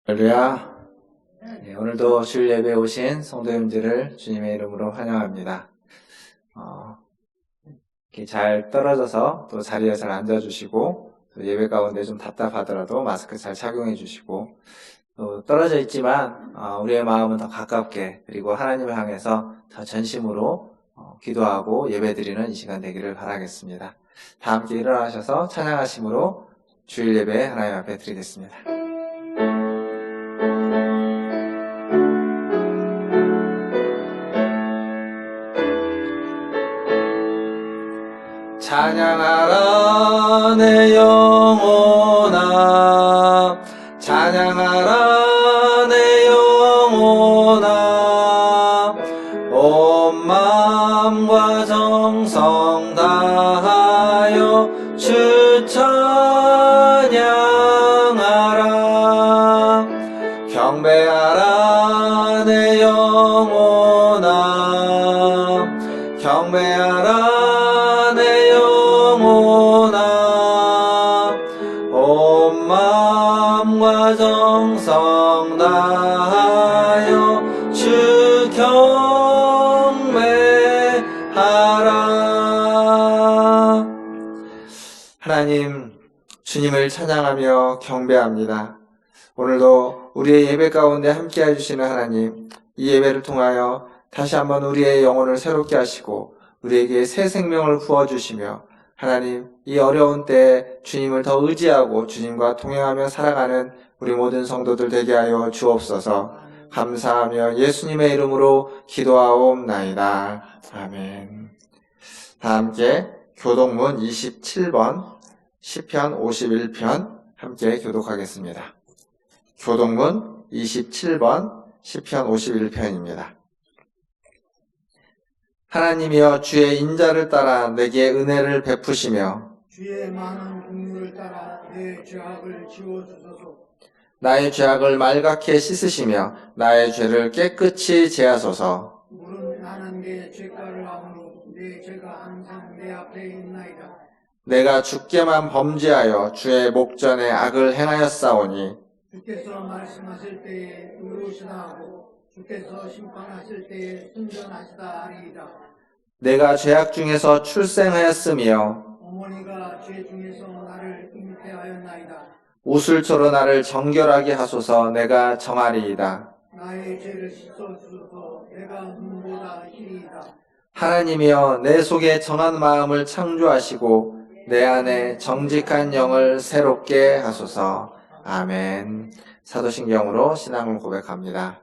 할렐루야. 네, 오늘도 주일 예배에 오신 성도님들을 주님의 이름으로 환영합니다. 이렇게 잘 떨어져서 또 자리에 잘 앉아주시고, 또 예배 가운데 좀 답답하더라도 마스크 잘 착용해 주시고, 또 떨어져 있지만 우리의 마음은 더 가깝게, 그리고 하나님을 향해서 더 전심으로 기도하고 예배드리는 이 시간 되기를 바라겠습니다. 다 함께 일어나셔서 찬양하심으로 주일 예배 하나님 앞에 드리겠습니다. 찬양하라 내 영혼아, 찬양하라 내 영혼아, 온 마음과 정성 다하여 주 찬양하라. 경배하라 내 영혼아, 경배하라 내 영혼아, 온 마음과 정성 다하여 주 경배하라. 하나님, 주님을 찬양하며 경배합니다. 오늘도 우리의 예배 가운데 함께 해주시는 하나님, 이 예배를 통하여 다시 한번 우리의 영혼을 새롭게 하시고 우리에게 새 생명을 부어주시며, 하나님, 이 어려운 때에 주님을 더 의지하고 주님과 동행하며 살아가는 우리 모든 성도들 되게 하여 주옵소서. 감사하며 예수님의 이름으로 기도하옵나이다. 아멘. 다 함께 교독문 27번 시편 51편 함께 교독하겠습니다. 교독문 27번 시편 51편입니다. 하나님이여, 주의 인자를 따라 내게 은혜를 베푸시며 주의 많은 긍휼을 따라 내 죄악을 지워주소서. 나의 죄악을 말갛게 씻으시며 나의 죄를 깨끗이 제하소서. 물은 나는 내 죄가를 아므로 내 죄가 항상 내 앞에 있나이다. 내가 주께만 범죄하여 주의 목전에 악을 행하였사오니 주께서 말씀하실 때에 의로우시다 하고 주께서 심판하실 때에 순전하시다 하리이다. 내가 죄악 중에서 출생하였으며 어머니가 죄 중에서 나를 잉태하였나이다. 우슬초로 나를 정결하게 하소서. 내가 정하리이다. 나의 죄를 씻어주소서. 내가 눈보다 희리이다. 하나님이여, 내 속에 정한 마음을 창조하시고 내 안에 정직한 영을 새롭게 하소서. 아멘. 사도신경으로 신앙을 고백합니다.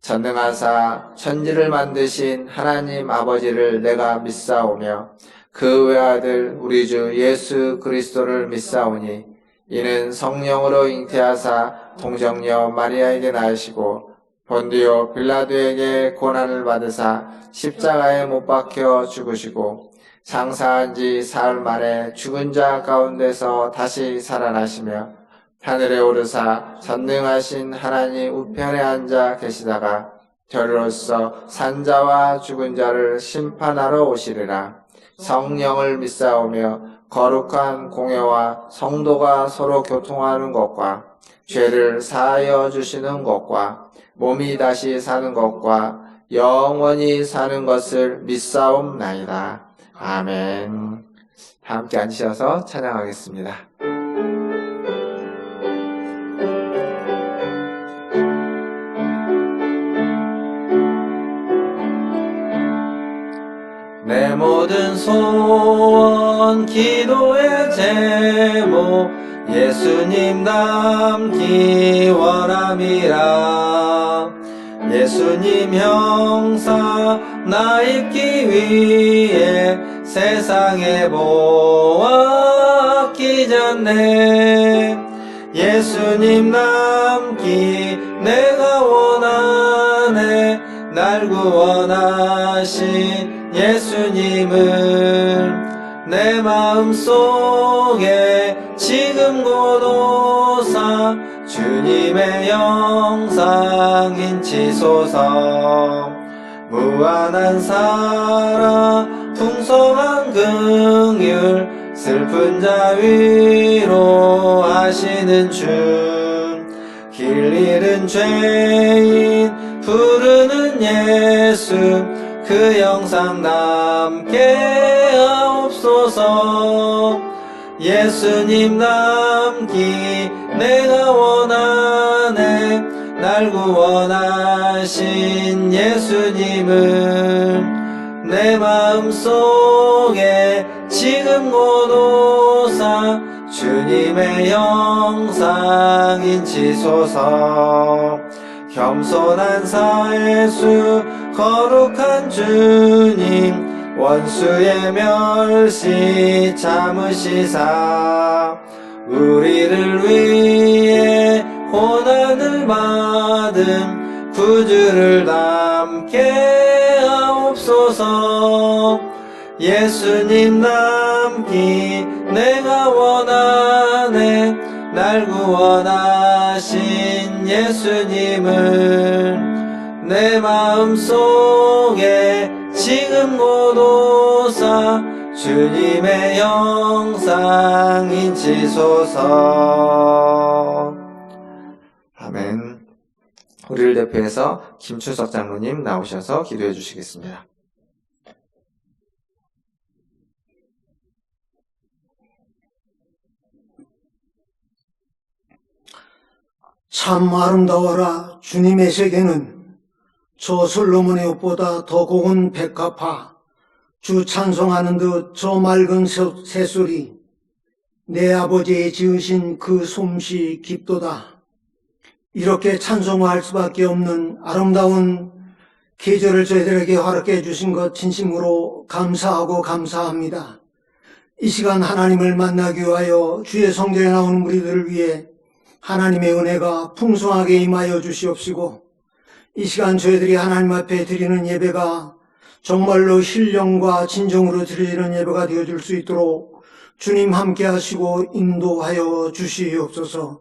전능하사 천지를 만드신 하나님 아버지를 내가 믿사오며 그 외아들 우리 주 예수 그리스도를 믿사오니 이는 성령으로 잉태하사 동정녀 마리아에게 낳으시고 본디오 빌라도에게 고난을 받으사 십자가에 못 박혀 죽으시고 장사한 지 사흘 만에 죽은 자 가운데서 다시 살아나시며 하늘에 오르사 전능하신 하나님 우편에 앉아 계시다가 저리로서 산자와 죽은 자를 심판하러 오시리라. 성령을 믿사오며 거룩한 공회와 성도가 서로 교통하는 것과 죄를 사하여 주시는 것과 몸이 다시 사는 것과 영원히 사는 것을 믿사옵나이다. 아멘. 다 함께 앉으셔서 찬양하겠습니다. 내 모든 소원 기도의 제목 예수님 닮기 원함이라. 예수님 형상 나 입기 위해 세상에 보았기 전에 예수님 닮기 내가 원하네. 날 구원하신 예수님을 내 마음속에 지금 고도사 주님의 영상 인치소서. 무한한 사랑 풍성한 긍휼 슬픈 자 위로하시는 주 길 잃은 죄인 부르는 예수 그 영상 남게 하옵소서. 예수님 남기 내가 원하네. 날 구원하신 예수님을 내 마음속에 지금 모도사 주님의 영상 인치소서. 겸손한 사예수 거룩한 주님 원수의 멸시 참으시사 우리를 위해 고난을 받음 구주를 담게 하옵소서. 예수님 남기 내가 원하네. 날 구원하신 예수님을 내 마음속에 지금 모도사 주님의 영상 인치소서. 아멘. 우리를 대표해서 김춘석 장로님 나오셔서 기도해 주시겠습니다. 참 아름다워라. 주님의 세계는 저 솔로몬의 옷보다 더 고운 백합화. 주 찬송하는 듯 저 맑은 새소리. 내 아버지의 지으신 그 솜씨 깊도다. 이렇게 찬송할 수밖에 없는 아름다운 계절을 저희들에게 허락해 주신 것 진심으로 감사하고 감사합니다. 이 시간 하나님을 만나기 위하여 주의 성전에 나오는 무리들을 위해 하나님의 은혜가 풍성하게 임하여 주시옵시고, 이 시간 저희들이 하나님 앞에 드리는 예배가 정말로 신령과 진정으로 드리는 예배가 되어줄 수 있도록 주님 함께 하시고 인도하여 주시옵소서.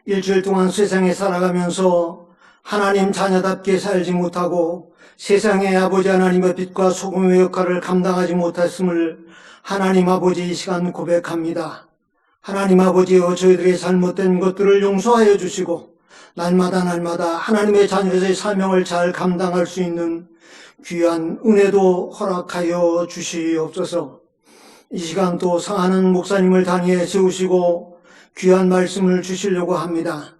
일주일 동안 세상에 살아가면서 하나님 자녀답게 살지 못하고 세상의 아버지 하나님의 빛과 소금의 역할을 감당하지 못했음을 하나님 아버지 이 시간 고백합니다. 하나님 아버지여, 저희들의 잘못된 것들을 용서하여 주시고 날마다 하나님의 자녀의 사명을 잘 감당할 수 있는 귀한 은혜도 허락하여 주시옵소서. 이 시간 또 상하는 목사님을 단위에 세우시고 귀한 말씀을 주시려고 합니다.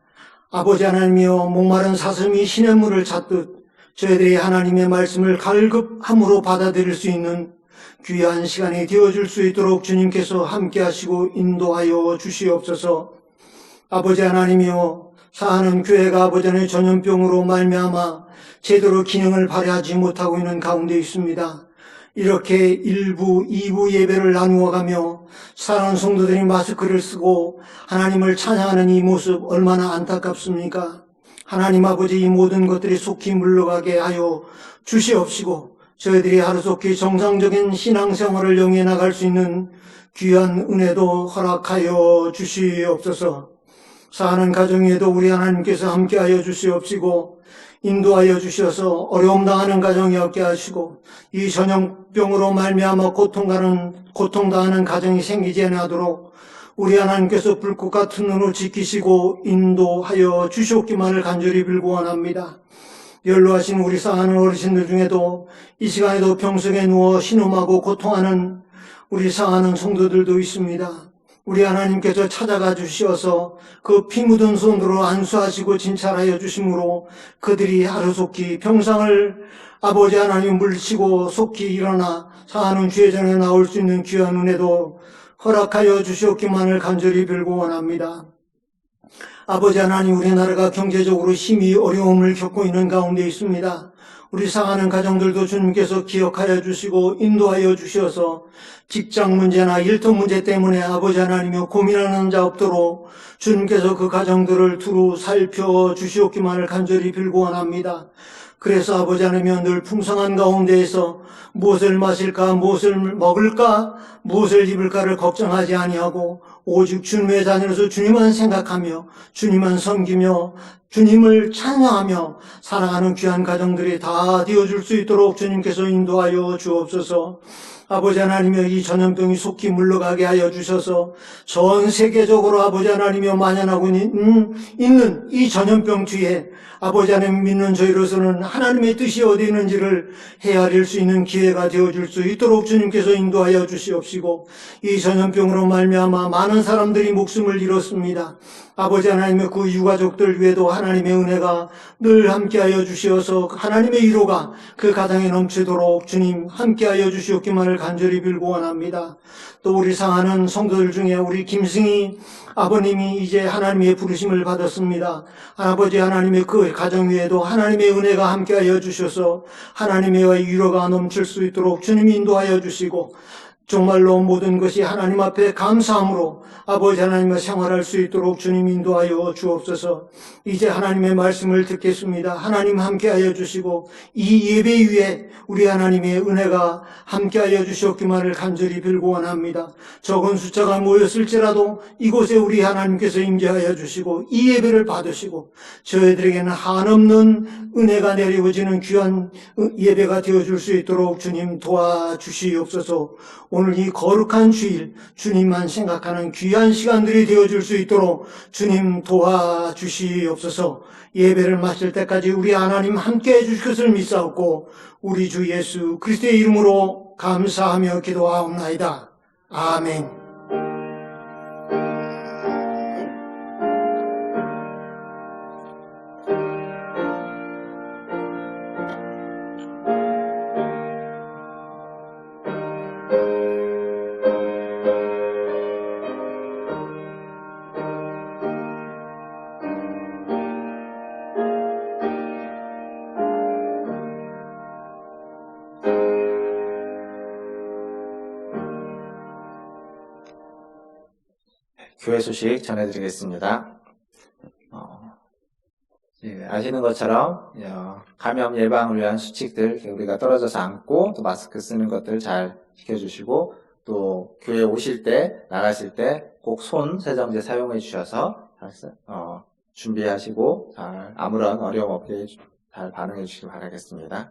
아버지 하나님이여, 목마른 사슴이 시냇물을 찾듯 저희들이 하나님의 말씀을 갈급함으로 받아들일 수 있는 귀한 시간이 되어줄 수 있도록 주님께서 함께 하시고 인도하여 주시옵소서. 아버지 하나님이여, 사하는 교회가 아버지 하나님의 전염병으로 말미암아 제대로 기능을 발휘하지 못하고 있는 가운데 있습니다. 이렇게 1부, 2부 예배를 나누어가며 사랑하는 성도들이 마스크를 쓰고 하나님을 찬양하는 이 모습 얼마나 안타깝습니까? 하나님 아버지, 이 모든 것들이 속히 물러가게 하여 주시옵시고 저희들이 하루속히 정상적인 신앙생활을 영위해 나갈 수 있는 귀한 은혜도 허락하여 주시옵소서. 사는 가정에도 우리 하나님께서 함께하여 주시옵시고 인도하여 주셔서 어려움 당하는 가정이 없게 하시고 이 전염병으로 말미암아 고통당하는 가정이 생기지 않도록 우리 하나님께서 불꽃 같은 눈으로 지키시고 인도하여 주시옵기만을 간절히 빌고 원합니다. 연로하신 우리 사랑하는 어르신들 중에도 이 시간에도 병석에 누워 신음하고 고통하는 우리 사랑하는 성도들도 있습니다. 우리 하나님께서 찾아가 주셔서 그 피 묻은 손으로 안수하시고 진찰하여 주심으로 그들이 하루속히 평상을 아버지 하나님 물리치고 속히 일어나 사하는 주의 전에 나올 수 있는 귀한 은혜도 허락하여 주시옵기만을 간절히 빌고 원합니다. 아버지 하나님, 우리나라가 경제적으로 심히 어려움을 겪고 있는 가운데 있습니다. 우리 상하는 가정들도 주님께서 기억하여 주시고 인도하여 주셔서 직장 문제나 일터 문제 때문에 아버지 하나님이여 고민하는 자 없도록 주님께서 그 가정들을 두루 살펴주시옵기만을 간절히 빌고 원합니다. 그래서 아버지 하나님이여 늘 풍성한 가운데에서 무엇을 마실까, 무엇을 먹을까, 무엇을 입을까를 걱정하지 아니하고 오직 주님의 자녀로서 주님만 생각하며 주님만 섬기며 주님을 찬양하며 살아가는 귀한 가정들이 다 되어줄 수 있도록 주님께서 인도하여 주옵소서. 아버지 하나님여, 이 전염병이 속히 물러가게 하여 주셔서 전 세계적으로 아버지 하나님여 만연하고 있는 이 전염병 뒤에 아버지 하나님 믿는 저희로서는 하나님의 뜻이 어디 있는지를 헤아릴 수 있는 기회가 되어줄 수 있도록 주님께서 인도하여 주시옵시고, 이 전염병으로 말미암아 많은 사람들이 목숨을 잃었습니다. 아버지 하나님의 그 유가족들 위에도 하나님의 은혜가 늘 함께하여 주시어서 하나님의 위로가 그 가정에 넘치도록 주님 함께하여 주시옵기만을 간절히 빌고 원합니다. 또 우리 사랑하는 성도들 중에 우리 김승희 아버님이 이제 하나님의 부르심을 받았습니다. 아버지 하나님의 그 가정 위에도 하나님의 은혜가 함께하여 주셔서 하나님의 위로가 넘칠 수 있도록 주님이 인도하여 주시고, 정말로 모든 것이 하나님 앞에 감사함으로 아버지 하나님과 생활할 수 있도록 주님 인도하여 주옵소서. 이제 하나님의 말씀을 듣겠습니다. 하나님 함께하여 주시고, 이 예배 위에 우리 하나님의 은혜가 함께하여 주시옵기만을 간절히 빌고 원합니다. 적은 숫자가 모였을지라도 이곳에 우리 하나님께서 임재하여 주시고 이 예배를 받으시고 저희들에게는 한없는 은혜가 내려오지는 귀한 예배가 되어줄 수 있도록 주님 도와주시옵소서. 오늘 이 거룩한 주일 주님만 생각하는 귀한 시간들이 되어줄 수 있도록 주님 도와주시옵소서. 예배를 마칠 때까지 우리 하나님 함께해 주실 것을 믿사옵고 우리 주 예수 그리스도의 이름으로 감사하며 기도하옵나이다. 아멘. 교회 소식 전해드리겠습니다. 아시는 것처럼 감염 예방을 위한 수칙들 우리가 떨어져서 앉고 또 마스크 쓰는 것들 잘 지켜주시고, 또 교회 오실 때 나가실 때 꼭 손 세정제 사용해 주셔서 준비하시고 잘 아무런 어려움 없게 잘 반응해 주시기 바라겠습니다.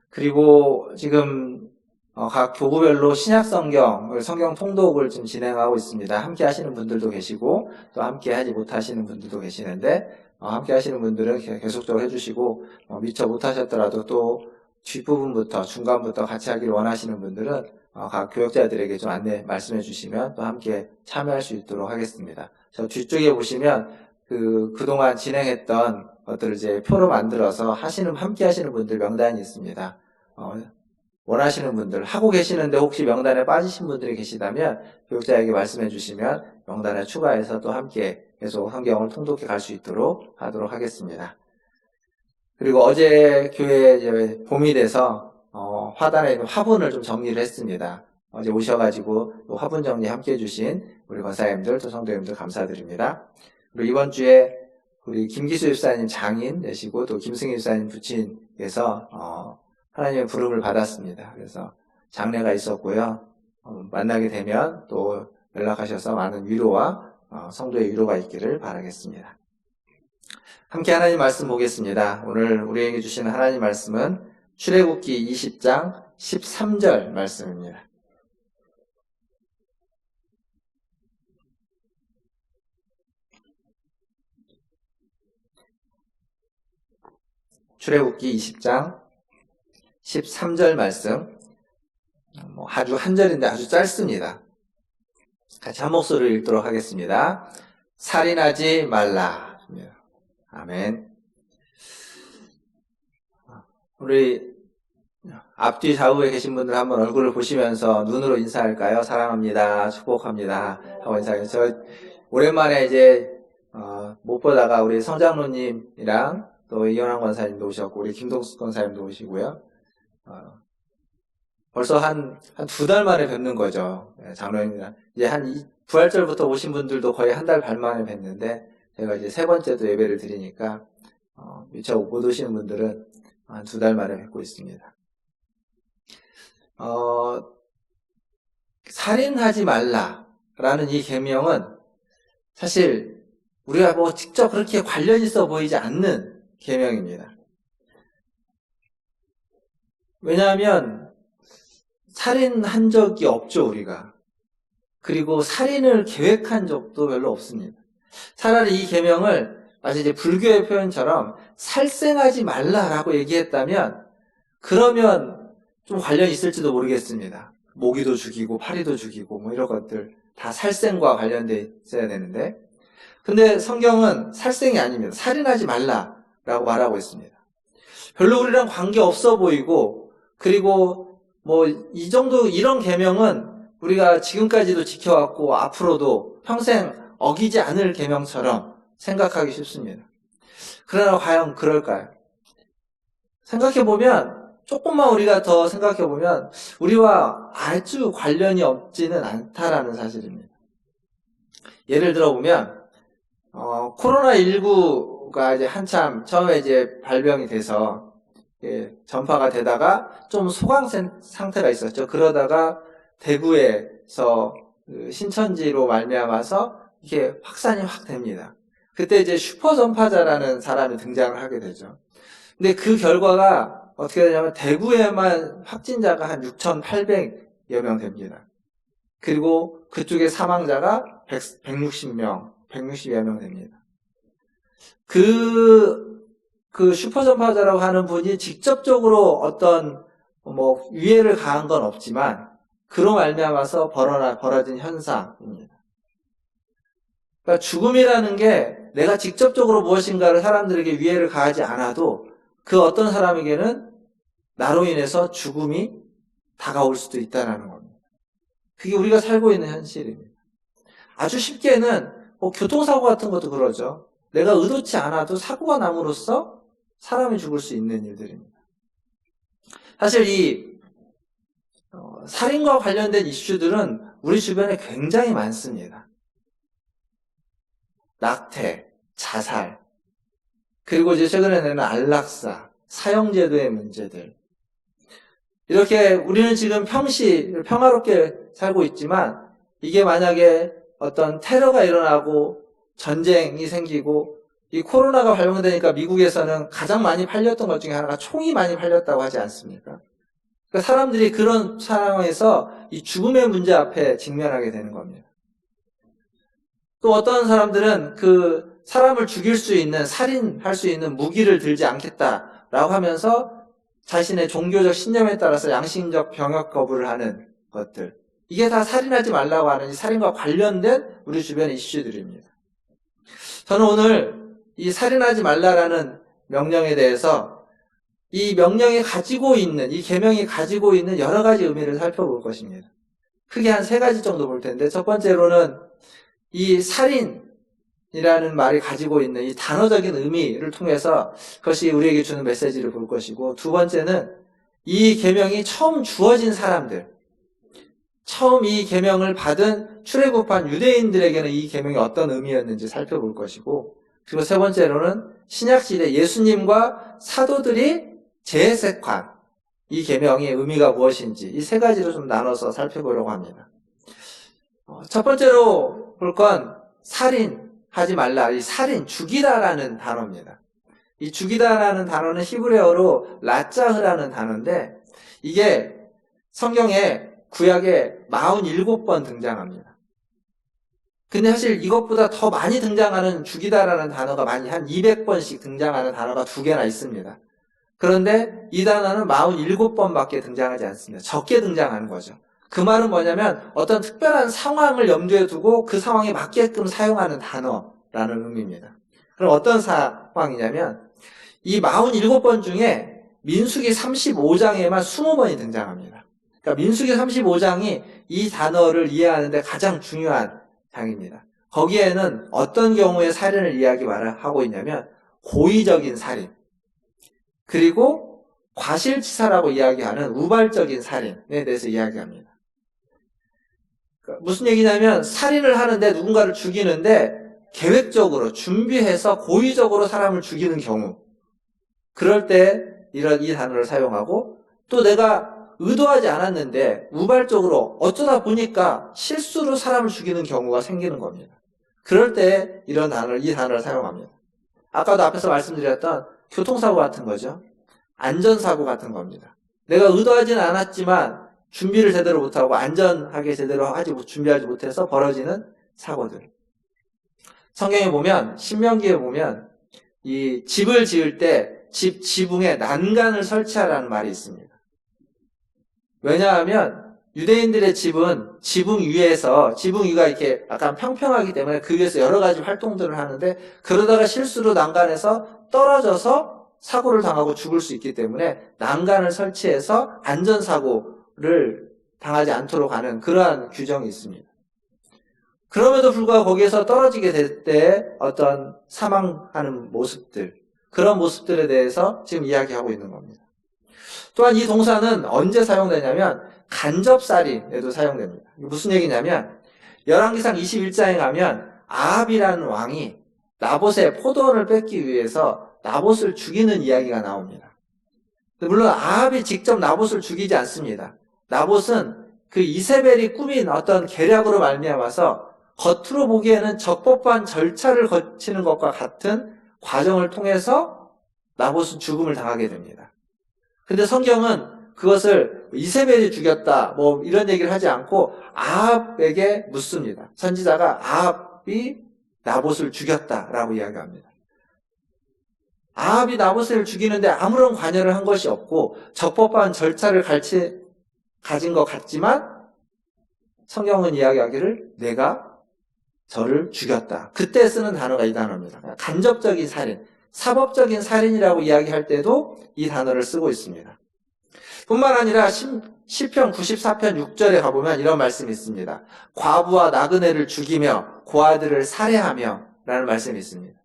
그리고 지금 각 교구별로 신약 성경 통독을 좀 진행하고 있습니다. 함께 하시는 분들도 계시고 또 함께 하지 못하시는 분들도 계시는데, 함께 하시는 분들은 계속적으로 해주시고, 미처 못하셨더라도 또 뒷부분부터 중간부터 같이 하기를 원하시는 분들은 각 교역자들에게 좀 안내 말씀해 주시면 또 함께 참여할 수 있도록 하겠습니다. 저 뒤쪽에 보시면 그동안 진행했던 것들을 이제 표로 만들어서 함께 하시는 분들 명단이 있습니다. 원하시는 분들, 하고 계시는데 혹시 명단에 빠지신 분들이 계시다면 교육자에게 말씀해 주시면 명단에 추가해서 또 함께 계속 성경을 통독해 갈 수 있도록 하도록 하겠습니다. 그리고 어제 교회에 이제 봄이 돼서 화단에 있는 화분을 좀 정리를 했습니다. 어제 오셔가지고 또 화분 정리 함께 해주신 우리 권사님들 또 성도님들 감사드립니다. 그리고 이번 주에 우리 김기수 집사님 장인 되시고 또 김승희 집사님 부친께서 하나님의 부름을 받았습니다. 그래서 장례가 있었고요. 만나게 되면 또 연락하셔서 많은 위로와 성도의 위로가 있기를 바라겠습니다. 함께 하나님 말씀 보겠습니다. 오늘 우리에게 주시는 하나님 말씀은 출애굽기 20장 13절 말씀입니다. 출애굽기 20장 13절 말씀, 아주 한 절인데 아주 짧습니다. 같이 한 목소리를 읽도록 하겠습니다. 살인하지 말라. 아멘. 우리 앞뒤 좌우에 계신 분들 한번 얼굴을 보시면서 눈으로 인사할까요? 사랑합니다. 축복합니다. 하고 인사해요. 저 오랜만에 이제 못 보다가 우리 성장로님이랑 또 이현환 권사님도 오셨고 우리 김동숙 권사님도 오시고요. 벌써 한 두 달 만에 뵙는 거죠. 장로님이랑. 이제 부활절부터 오신 분들도 거의 한 달 반 만에 뵙는데, 제가 이제 세 번째도 예배를 드리니까, 미처 못 오시는 분들은 한 두 달 만에 뵙고 있습니다. 살인하지 말라라는 이 계명은 사실 우리가 뭐 직접 그렇게 관련 있어 보이지 않는 계명입니다. 왜냐하면 살인한 적이 없죠, 우리가. 그리고 살인을 계획한 적도 별로 없습니다. 차라리 이 계명을 마치 이제 불교의 표현처럼 살생하지 말라라고 얘기했다면 그러면 좀 관련이 있을지도 모르겠습니다. 모기도 죽이고 파리도 죽이고 뭐 이런 것들 다 살생과 관련돼 있어야 되는데, 근데 성경은 살생이 아닙니다. 살인하지 말라라고 말하고 있습니다. 별로 우리랑 관계 없어 보이고, 그리고 뭐 이 정도 이런 계명은 우리가 지금까지도 지켜왔고 앞으로도 평생 어기지 않을 계명처럼 생각하기 쉽습니다. 그러나 과연 그럴까요? 생각해보면, 조금만 우리가 더 생각해보면 우리와 아주 관련이 없지는 않다라는 사실입니다. 예를 들어보면 코로나19가 이제 한참 처음에 이제 발병이 돼서 전파가 되다가 좀 소강 상태가 있었죠. 그러다가 대구에서 그 신천지로 말미암아서 이게 확산이 확 됩니다. 그때 이제 슈퍼 전파자라는 사람이 등장을 하게 되죠. 근데 그 결과가 어떻게 되냐면 대구에만 확진자가 한 6,800여 명 됩니다. 그리고 그쪽에 사망자가 160명, 160여 명 됩니다. 그 슈퍼 전파자라고 하는 분이 직접적으로 어떤 뭐 위해를 가한 건 없지만 그로 말미암아서 벌어진 현상입니다. 그러니까 죽음이라는 게 내가 직접적으로 무엇인가를 사람들에게 위해를 가하지 않아도 그 어떤 사람에게는 나로 인해서 죽음이 다가올 수도 있다는 겁니다. 그게 우리가 살고 있는 현실입니다. 아주 쉽게는 교통사고 같은 것도 그러죠. 내가 의도치 않아도 사고가 남으로써 사람이 죽을 수 있는 일들입니다. 사실 이 살인과 관련된 이슈들은 우리 주변에 굉장히 많습니다. 낙태, 자살, 그리고 이제 최근에는 안락사, 사형제도의 문제들. 이렇게 우리는 지금 평화롭게 살고 있지만 이게 만약에 어떤 테러가 일어나고 전쟁이 생기고 이 코로나가 발병되니까 미국에서는 가장 많이 팔렸던 것 중에 하나가 총이 많이 팔렸다고 하지 않습니까? 그러니까 사람들이 그런 상황에서 이 죽음의 문제 앞에 직면하게 되는 겁니다. 또 어떤 사람들은 그 사람을 죽일 수 있는, 살인할 수 있는 무기를 들지 않겠다라고 하면서 자신의 종교적 신념에 따라서 양심적 병역 거부를 하는 것들. 이게 다 살인하지 말라고 하는 이 살인과 관련된 우리 주변의 이슈들입니다. 저는 오늘 이 살인하지 말라라는 명령에 대해서 이 명령이 가지고 있는, 이 계명이 가지고 있는 여러 가지 의미를 살펴볼 것입니다. 크게 한 3가지 정도 볼 텐데, 첫 번째로는 이 살인이라는 말이 가지고 있는 이 단어적인 의미를 통해서 그것이 우리에게 주는 메시지를 볼 것이고, 두 번째는 이 계명이 처음 주어진 사람들, 처음 이 계명을 받은 출애굽한 유대인들에게는 이 계명이 어떤 의미였는지 살펴볼 것이고, 그리고 세 번째로는 신약시대 예수님과 사도들이 재해석한 이 계명의 의미가 무엇인지 이 3가지로 좀 나눠서 살펴보려고 합니다. 첫 번째로 볼 건 살인하지 말라, 이 살인, 죽이다라는 단어입니다. 이 죽이다라는 단어는 히브리어로 라짜흐라는 단어인데 이게 성경에 구약에 47번 등장합니다. 근데 사실 이것보다 더 많이 등장하는 죽이다라는 단어가 많이 한 200번씩 등장하는 단어가 2개나 있습니다. 그런데 이 단어는 47번밖에 등장하지 않습니다. 적게 등장하는 거죠. 그 말은 뭐냐면 어떤 특별한 상황을 염두에 두고 그 상황에 맞게끔 사용하는 단어라는 의미입니다. 그럼 어떤 상황이냐면 이 47번 중에 민수기 35장에만 20번이 등장합니다. 그러니까 민수기 35장이 이 단어를 이해하는데 가장 중요한 장입니다. 거기에는 어떤 경우의 살인을 이야기하고 있냐면 고의적인 살인, 그리고 과실치사라고 이야기하는 우발적인 살인에 대해서 이야기합니다. 무슨 얘기냐면 살인을 하는데 누군가를 죽이는데 계획적으로 준비해서 고의적으로 사람을 죽이는 경우, 그럴 때 이 단어를 사용하고, 또 내가 의도하지 않았는데 우발적으로 어쩌다 보니까 실수로 사람을 죽이는 경우가 생기는 겁니다. 그럴 때 이 단어를 사용합니다. 아까도 앞에서 말씀드렸던 교통사고 같은 거죠. 안전사고 같은 겁니다. 내가 의도하지는 않았지만 준비를 제대로 못하고 안전하게 제대로 준비하지 못해서 벌어지는 사고들. 성경에 보면, 신명기에 보면 이 집을 지을 때 집 지붕에 난간을 설치하라는 말이 있습니다. 왜냐하면 유대인들의 집은 지붕 위가 이렇게 약간 평평하기 때문에 그 위에서 여러 가지 활동들을 하는데, 그러다가 실수로 난간에서 떨어져서 사고를 당하고 죽을 수 있기 때문에 난간을 설치해서 안전사고를 당하지 않도록 하는 그러한 규정이 있습니다. 그럼에도 불구하고 거기에서 떨어지게 될 때 어떤 사망하는 모습들, 그런 모습들에 대해서 지금 이야기하고 있는 겁니다. 또한 이 동사는 언제 사용되냐면 간접살인에도 사용됩니다. 무슨 얘기냐면 열왕기상 21장에 가면 아합이라는 왕이 나봇의 포도원을 뺏기 위해서 나봇을 죽이는 이야기가 나옵니다. 물론 아합이 직접 나봇을 죽이지 않습니다. 나봇은 그 이세벨이 꾸민 어떤 계략으로 말미암아서 겉으로 보기에는 적법한 절차를 거치는 것과 같은 과정을 통해서 나봇은 죽음을 당하게 됩니다. 근데 성경은 그것을 이세벨이 죽였다 이런 얘기를 하지 않고 아합에게 묻습니다. 선지자가 아합이 나봇을 죽였다라고 이야기합니다. 아합이 나봇을 죽이는데 아무런 관여를 한 것이 없고 적법한 절차를 가진 것 같지만 성경은 이야기하기를 내가 저를 죽였다. 그때 쓰는 단어가 이 단어입니다. 간접적인 살인, 사법적인 살인이라고 이야기할 때도 이 단어를 쓰고 있습니다. 뿐만 아니라 시편 94편 6절에 가보면 이런 말씀이 있습니다. 과부와 나그네를 죽이며 고아들을 살해하며 라는 말씀이 있습니다.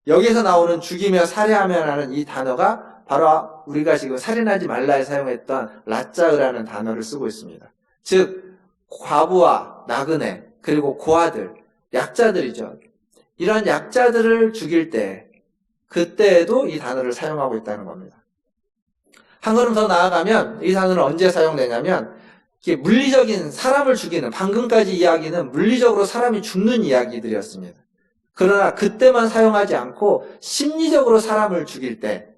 여기서 나오는 죽이며 살해하며 라는 이 단어가 바로 우리가 지금 살인하지 말라에 사용했던 라짜으라는 단어를 쓰고 있습니다. 즉 과부와 나그네 그리고 고아들, 약자들이죠. 이런 약자들을 죽일 때 그때에도 이 단어를 사용하고 있다는 겁니다. 한 걸음 더 나아가면 이 단어는 언제 사용되냐면 이게 물리적인 사람을 죽이는, 방금까지 이야기는 물리적으로 사람이 죽는 이야기들이었습니다. 그러나 그때만 사용하지 않고 심리적으로 사람을 죽일 때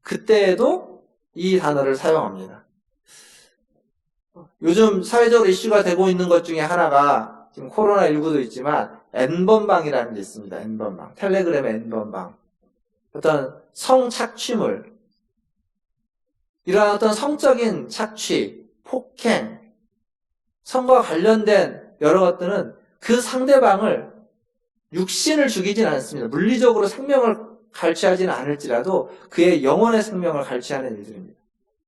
그때에도 이 단어를 사용합니다. 요즘 사회적으로 이슈가 되고 있는 것 중에 하나가 지금 코로나19도 있지만 N번방이라는 게 있습니다. N번방. 텔레그램의 N번방. 어떤 성착취물, 이러한 어떤 성적인 착취, 폭행, 성과 관련된 여러 것들은 그 상대방을 육신을 죽이진 않습니다. 물리적으로 생명을 갈취하지는 않을지라도 그의 영혼의 생명을 갈취하는 일들입니다.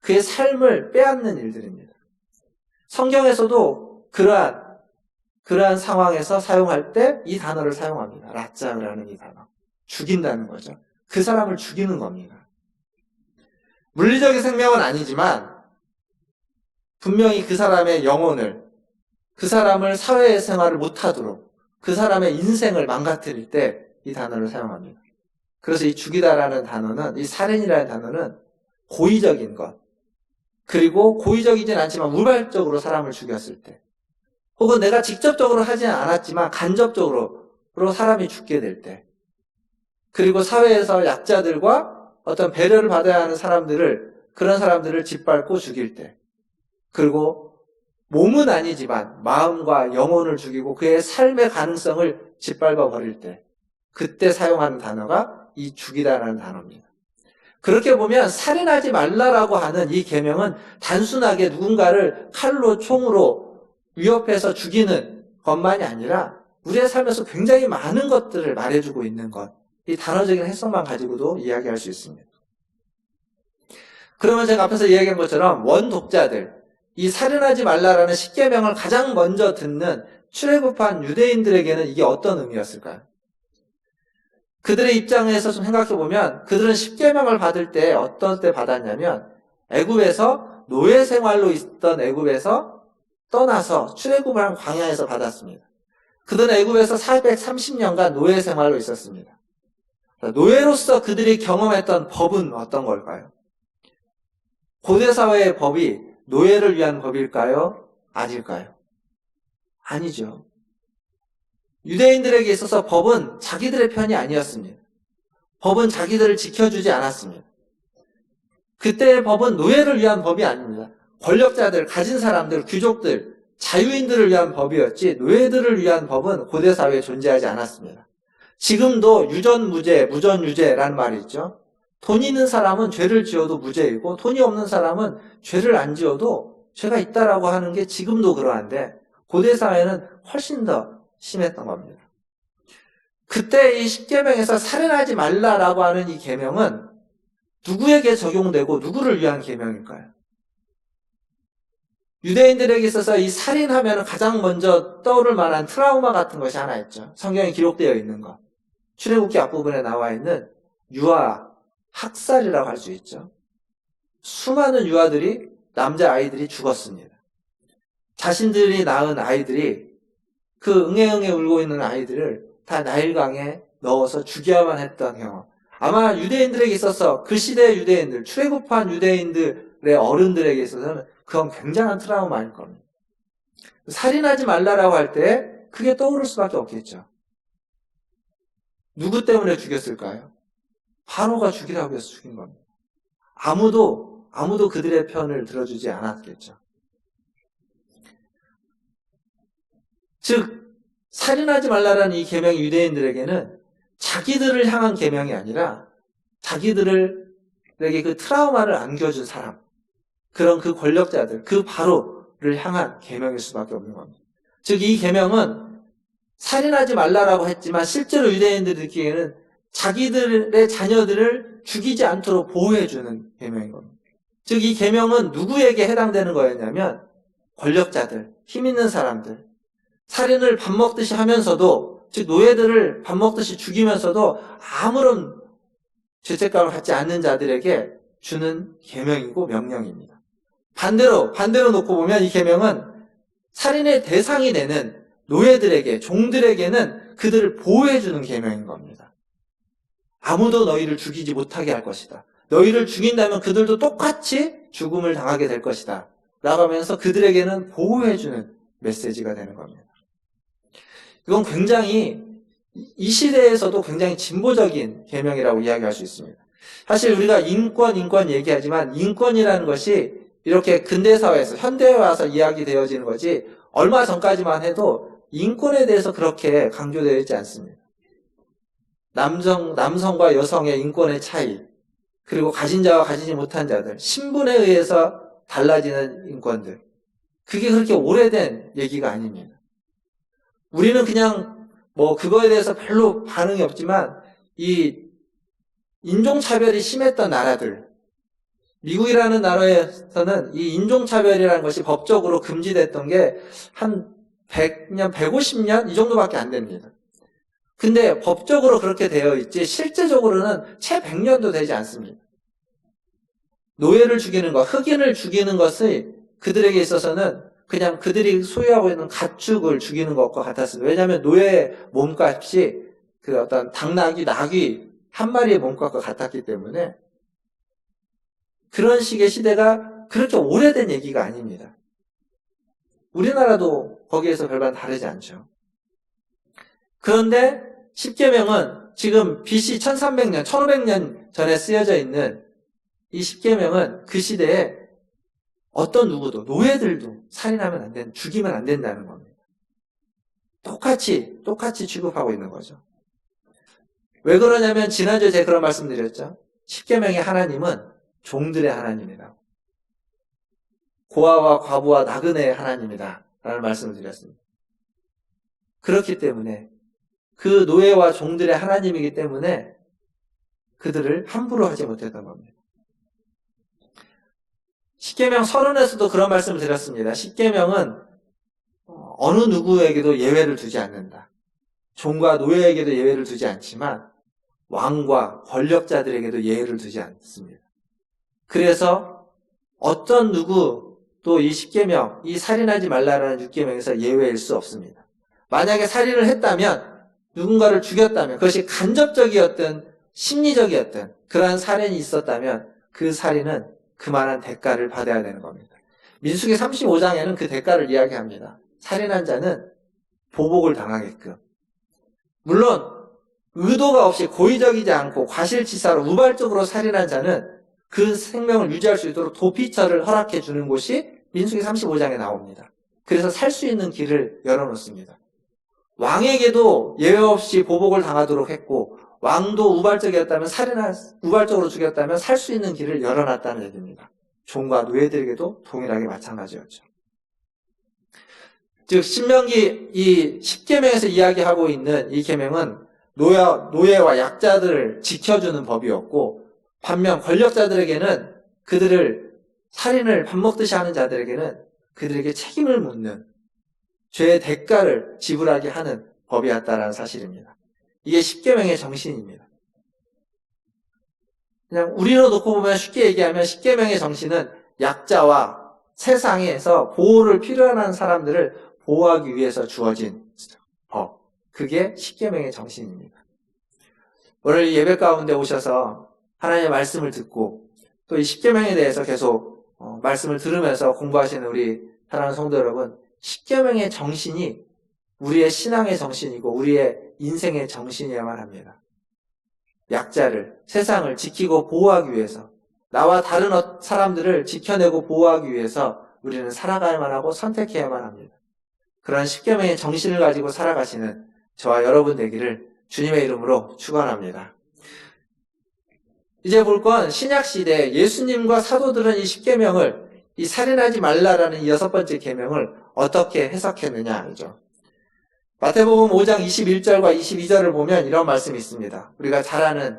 그의 삶을 빼앗는 일들입니다. 성경에서도 그러한 상황에서 사용할 때 이 단어를 사용합니다. 라짜라는 이 단어. 죽인다는 거죠. 그 사람을 죽이는 겁니다. 물리적인 생명은 아니지만 분명히 그 사람의 영혼을, 그 사람을 사회생활을 못하도록 그 사람의 인생을 망가뜨릴 때 이 단어를 사용합니다. 그래서 이 죽이다라는 단어는, 이 살인이라는 단어는 고의적인 것, 그리고 고의적이진 않지만 우발적으로 사람을 죽였을 때, 혹은 내가 직접적으로 하지는 않았지만 간접적으로 사람이 죽게 될 때, 그리고 사회에서 약자들과 어떤 배려를 받아야 하는 그런 사람들을 짓밟고 죽일 때, 그리고 몸은 아니지만 마음과 영혼을 죽이고 그의 삶의 가능성을 짓밟아 버릴 때, 그때 사용하는 단어가 이 죽이다라는 단어입니다. 그렇게 보면 살인하지 말라라고 하는 이 계명은 단순하게 누군가를 칼로, 총으로 위협해서 죽이는 것만이 아니라 우리의 삶에서 굉장히 많은 것들을 말해주고 있는 것, 이 단어적인 해석만 가지고도 이야기할 수 있습니다. 그러면 제가 앞에서 이야기한 것처럼 원독자들, 이 살인하지 말라라는 십계명을 가장 먼저 듣는 출애굽한 유대인들에게는 이게 어떤 의미였을까요? 그들의 입장에서 좀 생각해보면 그들은 십계명을 받을 때 어떤 때 받았냐면 애굽에서 노예 생활로 있던 애굽에서 떠나서 출애굽을 한 광야에서 받았습니다. 그들은 애굽에서 430년간 노예 생활로 있었습니다. 노예로서 그들이 경험했던 법은 어떤 걸까요? 고대 사회의 법이 노예를 위한 법일까요? 아닐까요? 아니죠. 유대인들에게 있어서 법은 자기들의 편이 아니었습니다. 법은 자기들을 지켜주지 않았습니다. 그때의 법은 노예를 위한 법이 아닙니다. 권력자들, 가진 사람들, 귀족들, 자유인들을 위한 법이었지 노예들을 위한 법은 고대 사회에 존재하지 않았습니다. 지금도 유전무죄, 무전유죄라는 말이 있죠. 돈 있는 사람은 죄를 지어도 무죄이고 돈이 없는 사람은 죄를 안 지어도 죄가 있다라고 하는 게 지금도 그러한데 고대 사회는 훨씬 더 심했던 겁니다. 그때 이 십계명에서 살인하지 말라라고 하는 이 계명은 누구에게 적용되고 누구를 위한 계명일까요? 유대인들에게 있어서 이 살인하면 가장 먼저 떠오를 만한 트라우마 같은 것이 하나 있죠. 성경에 기록되어 있는 것. 출애굽기 앞부분에 나와 있는 유아 학살이라고 할 수 있죠. 수많은 유아들이, 남자아이들이 죽었습니다. 자신들이 낳은 아이들이 그 응애응애 울고 있는 아이들을 다 나일강에 넣어서 죽여야만 했던 경험. 아마 유대인들에게 있어서 그 시대의 유대인들, 출애굽한 유대인들의 어른들에게 있어서는 그건 굉장한 트라우마일 겁니다. 살인하지 말라라고 할 때 그게 떠오를 수밖에 없겠죠. 누구 때문에 죽였을까요? 바로가 죽이라고 해서 죽인 겁니다. 아무도 그들의 편을 들어주지 않았겠죠. 즉 살인하지 말라라는 이 계명이 유대인들에게는 자기들을 향한 계명이 아니라 자기들에게 그 트라우마를 안겨준 사람, 그런 그 권력자들, 그 바로를 향한 계명일 수밖에 없는 겁니다. 즉 이 계명은 살인하지 말라라고 했지만 실제로 유대인들이 느끼기에는 자기들의 자녀들을 죽이지 않도록 보호해주는 계명인 겁니다. 즉 이 계명은 누구에게 해당되는 거였냐면 권력자들, 힘 있는 사람들, 살인을 밥 먹듯이 하면서도, 즉 노예들을 밥 먹듯이 죽이면서도 아무런 죄책감을 갖지 않는 자들에게 주는 계명이고 명령입니다. 반대로 놓고 보면 이 계명은 살인의 대상이 되는 노예들에게, 종들에게는 그들을 보호해주는 계명인 겁니다. 아무도 너희를 죽이지 못하게 할 것이다. 너희를 죽인다면 그들도 똑같이 죽음을 당하게 될 것이다. 라고 하면서 그들에게는 보호해주는 메시지가 되는 겁니다. 이건 굉장히 이 시대에서도 굉장히 진보적인 계명이라고 이야기할 수 있습니다. 사실 우리가 인권 얘기하지만 인권이라는 것이 이렇게 근대사회에서 현대에 와서 이야기되어지는 거지 얼마 전까지만 해도 인권에 대해서 그렇게 강조되어 있지 않습니다. 남성과 여성의 인권의 차이, 그리고 가진 자와 가지지 못한 자들, 신분에 의해서 달라지는 인권들, 그게 그렇게 오래된 얘기가 아닙니다. 우리는 그냥 그거에 대해서 별로 반응이 없지만 이 인종차별이 심했던 나라들, 미국이라는 나라에서는 이 인종차별이라는 것이 법적으로 금지됐던 게 한 100년, 150년 이 정도밖에 안 됩니다. 근데 법적으로 그렇게 되어 있지 실제적으로는 채 100년도 되지 않습니다. 노예를 죽이는 것, 흑인을 죽이는 것이 그들에게 있어서는 그냥 그들이 소유하고 있는 가축을 죽이는 것과 같았습니다. 왜냐하면 노예의 몸값이 그 어떤 당나귀, 나귀 한 마리의 몸값과 같았기 때문에 그런 식의 시대가 그렇게 오래된 얘기가 아닙니다. 우리나라도 거기에서 별반 다르지 않죠. 그런데 십계명은 지금 BC 1300년, 1500년 전에 쓰여져 있는 이 십계명은 그 시대에 어떤 누구도, 노예들도 살인하면 안 된다, 죽이면 안 된다는 겁니다. 똑같이 취급하고 있는 거죠. 왜 그러냐면 지난주에 제가 그런 말씀 드렸죠. 십계명의 하나님은 종들의 하나님이라고. 고아와 과부와 나그네의 하나님이다 라는 말씀을 드렸습니다. 그렇기 때문에 그 노예와 종들의 하나님이기 때문에 그들을 함부로 하지 못했던 겁니다. 십계명 서론에서도 그런 말씀을 드렸습니다. 십계명은 어느 누구에게도 예외를 두지 않는다. 종과 노예에게도 예외를 두지 않지만 왕과 권력자들에게도 예외를 두지 않습니다. 그래서 어떤 누구도 이 십계명, 이 살인하지 말라라는 육계명에서 예외일 수 없습니다. 만약에 살인을 했다면, 누군가를 죽였다면, 그것이 간접적이었든 심리적이었든 그러한 살인이 있었다면 그 살인은 그만한 대가를 받아야 되는 겁니다. 민수기 35장에는 그 대가를 이야기합니다. 살인한 자는 보복을 당하게끔. 물론 의도가 없이 고의적이지 않고 과실치사로 우발적으로 살인한 자는 그 생명을 유지할 수 있도록 도피처를 허락해 주는 곳이 민수기 35장에 나옵니다. 그래서 살 수 있는 길을 열어놓습니다. 왕에게도 예외 없이 보복을 당하도록 했고, 왕도 우발적으로 죽였다면 살 수 있는 길을 열어놨다는 얘기입니다. 종과 노예들에게도 동일하게 마찬가지였죠. 즉 신명기 이 10계명에서 이야기하고 있는 이 계명은 노예와 약자들을 지켜주는 법이었고, 반면 권력자들에게는 그들을 살인을 밥 먹듯이 하는 자들에게는 그들에게 책임을 묻는 죄의 대가를 지불하게 하는 법이었다라는 사실입니다. 이게 10계명의 정신입니다. 그냥 우리로 놓고 보면 쉽게 얘기하면 10계명의 정신은 약자와 세상에서 보호를 필요한 사람들을 보호하기 위해서 주어진 법. 그게 10계명의 정신입니다. 오늘 예배 가운데 오셔서 하나님의 말씀을 듣고 또 이 10계명에 대해서 계속 말씀을 들으면서 공부하시는 우리 사랑하는 성도 여러분, 10계명의 정신이 우리의 신앙의 정신이고 우리의 인생의 정신이어야만 합니다. 약자를, 세상을 지키고 보호하기 위해서, 나와 다른 사람들을 지켜내고 보호하기 위해서 우리는 살아가야만 하고 선택해야만 합니다. 그런 10계명의 정신을 가지고 살아가시는 저와 여러분 되기를 주님의 이름으로 축원합니다. 이제 볼 건 신약시대 예수님과 사도들은 이 10계명을, 이 살인하지 말라라는 이 6번째 계명을 어떻게 해석했느냐죠. 마태복음 5장 21절과 22절을 보면 이런 말씀이 있습니다. 우리가 잘 아는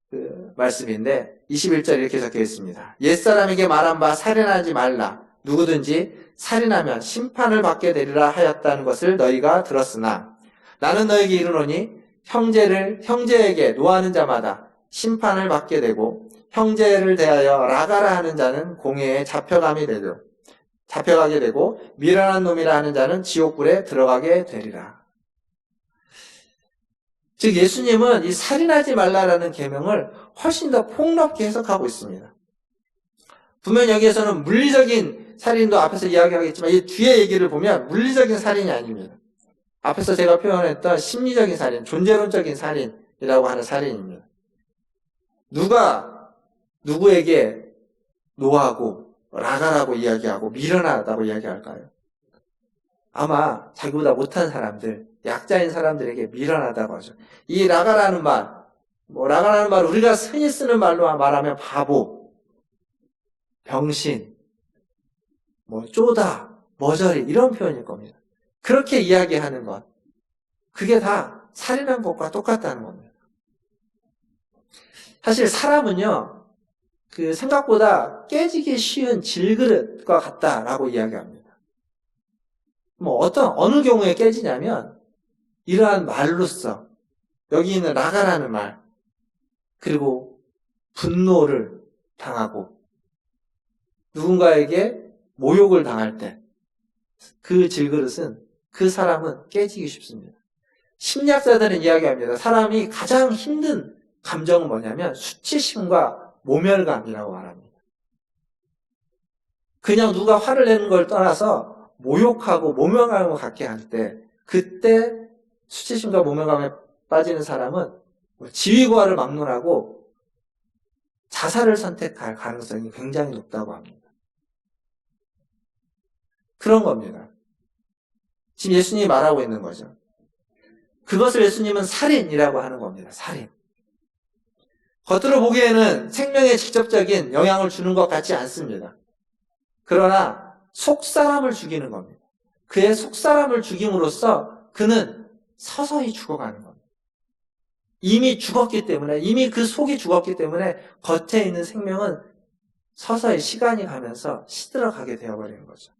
그 말씀인데 21절 이렇게 적혀 있습니다. 옛사람에게 말한 바 살인하지 말라. 누구든지 살인하면 심판을 받게 되리라 하였다는 것을 너희가 들었으나 나는 너희에게 이르노니 형제에게 노하는 자마다 심판을 받게 되고 형제를 대하여 라가라 하는 자는 공회에 잡혀가게 되고 미련한 놈이라 하는 자는 지옥불에 들어가게 되리라. 즉 예수님은 이 살인하지 말라라는 계명을 훨씬 더 폭넓게 해석하고 있습니다. 분명 여기에서는 물리적인 살인도 앞에서 이야기하겠지만 이 뒤에 얘기를 보면 물리적인 살인이 아닙니다. 앞에서 제가 표현했던 심리적인 살인, 존재론적인 살인이라고 하는 살인입니다. 누가 누구에게 노하고 라가라고 이야기하고 미련하다고 이야기할까요? 아마 자기보다 못한 사람들, 약자인 사람들에게 미련하다고 하죠. 이 라가라는 말, 우리가 흔히 쓰는 말로 말하면 바보, 병신, 쪼다, 머저리 이런 표현일 겁니다. 그렇게 이야기하는 것, 그게 다 살인한 것과 똑같다는 겁니다. 사실 사람은요, 생각보다 깨지기 쉬운 질그릇과 같다라고 이야기합니다. 어느 경우에 깨지냐면, 이러한 말로써, 여기 있는 라가라는 말, 그리고 분노를 당하고, 누군가에게 모욕을 당할 때, 그 질그릇은, 그 사람은 깨지기 쉽습니다. 심리학자들은 이야기합니다. 사람이 가장 힘든 감정은 뭐냐면, 수치심과 모멸감이라고 말합니다. 그냥 누가 화를 내는 걸 떠나서 모욕하고 모멸감을 갖게 할 때, 그때 수치심과 모멸감에 빠지는 사람은 지위고하를 막론하고 자살을 선택할 가능성이 굉장히 높다고 합니다. 그런 겁니다. 지금 예수님이 말하고 있는 거죠. 그것을 예수님은 살인이라고 하는 겁니다. 살인. 겉으로 보기에는 생명에 직접적인 영향을 주는 것 같지 않습니다. 그러나 속사람을 죽이는 겁니다. 그의 속사람을 죽임으로써 그는 서서히 죽어가는 겁니다. 이미 죽었기 때문에, 이미 그 속이 죽었기 때문에 겉에 있는 생명은 서서히 시간이 가면서 시들어가게 되어버리는 거죠.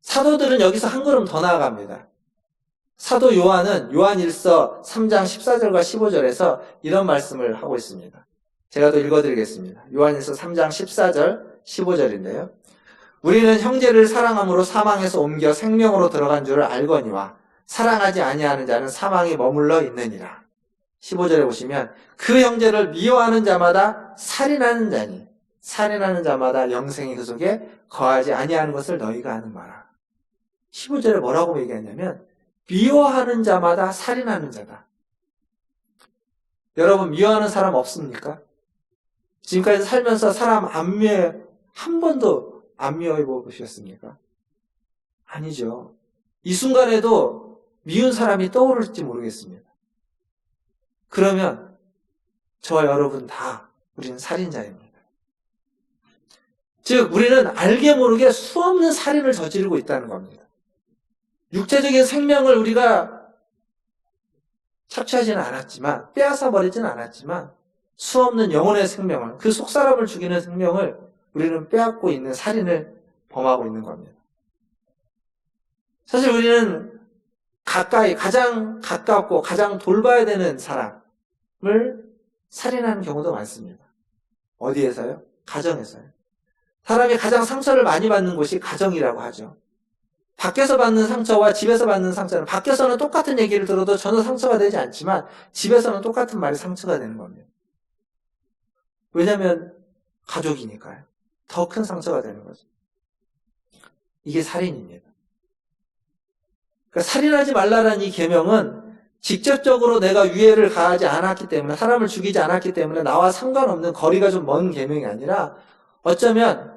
사도들은 여기서 한 걸음 더 나아갑니다. 사도 요한은 요한일서 3장 14절과 15절에서 이런 말씀을 하고 있습니다. 제가 또 읽어드리겠습니다. 요한일서 3장 14절, 15절인데요. 우리는 형제를 사랑함으로 사망에서 옮겨 생명으로 들어간 줄을 알거니와 사랑하지 아니하는 자는 사망에 머물러 있느니라. 15절에 보시면 그 형제를 미워하는 자마다 살인하는 자니 살인하는 자마다 영생이 그 속에 거하지 아니하는 것을 너희가 아는 바라. 15절에 뭐라고 얘기했냐면 미워하는 자마다 살인하는 자다. 여러분 미워하는 사람 없습니까? 지금까지 살면서 사람 한 번도 안 미워해 보셨습니까? 아니죠. 이 순간에도 미운 사람이 떠오를지 모르겠습니다. 그러면 저와 여러분 다 우리는 살인자입니다. 즉 우리는 알게 모르게 수없는 살인을 저지르고 있다는 겁니다. 육체적인 생명을 우리가 착취하지는 않았지만, 빼앗아 버리지는 않았지만 수없는 영혼의 생명을, 그 속사람을 죽이는 생명을 우리는 빼앗고 있는 살인을 범하고 있는 겁니다. 사실 우리는 가장 가깝고 가장 돌봐야 되는 사람을 살인하는 경우도 많습니다. 어디에서요? 가정에서요. 사람이 가장 상처를 많이 받는 곳이 가정이라고 하죠. 밖에서 받는 상처와 집에서 받는 상처는, 밖에서는 똑같은 얘기를 들어도 전혀 상처가 되지 않지만 집에서는 똑같은 말이 상처가 되는 겁니다. 왜냐하면 가족이니까요. 더 큰 상처가 되는 거죠. 이게 살인입니다. 그러니까 살인하지 말라는 이 계명은 직접적으로 내가 유해를 가하지 않았기 때문에, 사람을 죽이지 않았기 때문에 나와 상관없는, 거리가 좀 먼 계명이 아니라 어쩌면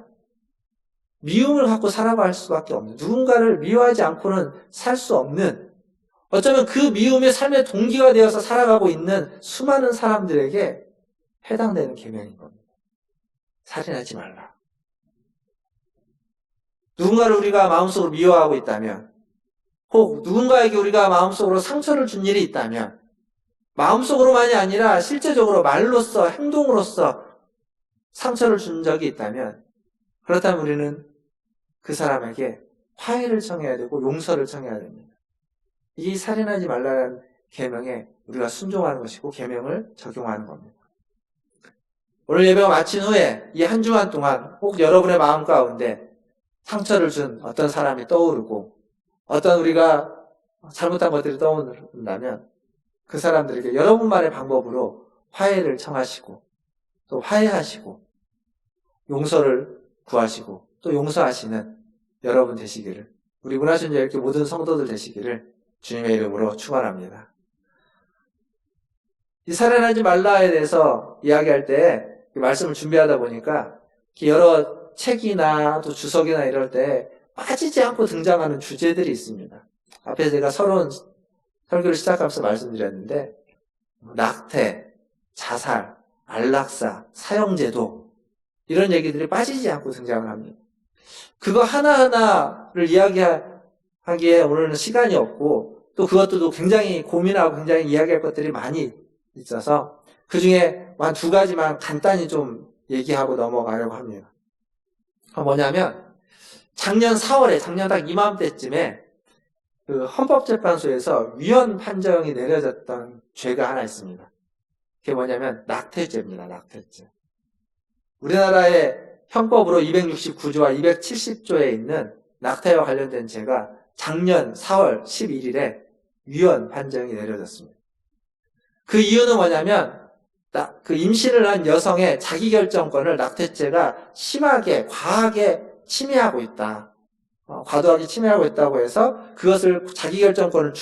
미움을 갖고 살아갈 수밖에 없는, 누군가를 미워하지 않고는 살 수 없는, 어쩌면 그 미움의 삶의 동기가 되어서 살아가고 있는 수많은 사람들에게 해당되는 계명인 겁니다. 살인하지 말라. 누군가를 우리가 마음속으로 미워하고 있다면, 혹 누군가에게 우리가 마음속으로 상처를 준 일이 있다면, 마음속으로만이 아니라 실제적으로 말로써, 행동으로써 상처를 준 적이 있다면, 그렇다면 우리는 그 사람에게 화해를 청해야 되고 용서를 청해야 됩니다. 이 살인하지 말라는 계명에 우리가 순종하는 것이고 계명을 적용하는 겁니다. 오늘 예배가 마친 후에 이 한 주간 동안 혹 여러분의 마음 가운데 상처를 준 어떤 사람이 떠오르고 어떤 우리가 잘못한 것들이 떠오른다면 그 사람들에게 여러분만의 방법으로 화해를 청하시고 또 화해하시고 용서를 구하시고 또 용서하시는 여러분 되시기를, 우리 문화신자유교 모든 성도들 되시기를 주님의 이름으로 축원합니다. 이 살인하지 말라에 대해서 이야기할 때 말씀을 준비하다 보니까 여러 책이나 또 주석이나 이럴 때 빠지지 않고 등장하는 주제들이 있습니다. 앞에 제가 서론 설교를 시작하면서 말씀드렸는데 낙태, 자살, 안락사, 사형제도 이런 얘기들이 빠지지 않고 등장을 합니다. 그거 하나하나를 이야기하기에 오늘은 시간이 없고 또 그것도 굉장히 고민하고 굉장히 이야기할 것들이 많이 있어서 그 중에 한 두 가지만 간단히 좀 얘기하고 넘어가려고 합니다. 뭐냐면 작년 4월에, 작년 딱 이맘때쯤에 그 헌법재판소에서 위헌 판정이 내려졌던 죄가 하나 있습니다. 그게 뭐냐면 낙태죄입니다. 낙태죄. 우리나라의 형법으로 269조와 270조에 있는 낙태와 관련된 죄가 작년 4월 11일에 위헌 판정이 내려졌습니다. 그 이유는 뭐냐면 그 임신을 한 여성의 자기결정권을 낙태죄가 심하게, 과하게 침해하고 있다. 과도하게 침해하고 있다고 해서 그것을 자기결정권을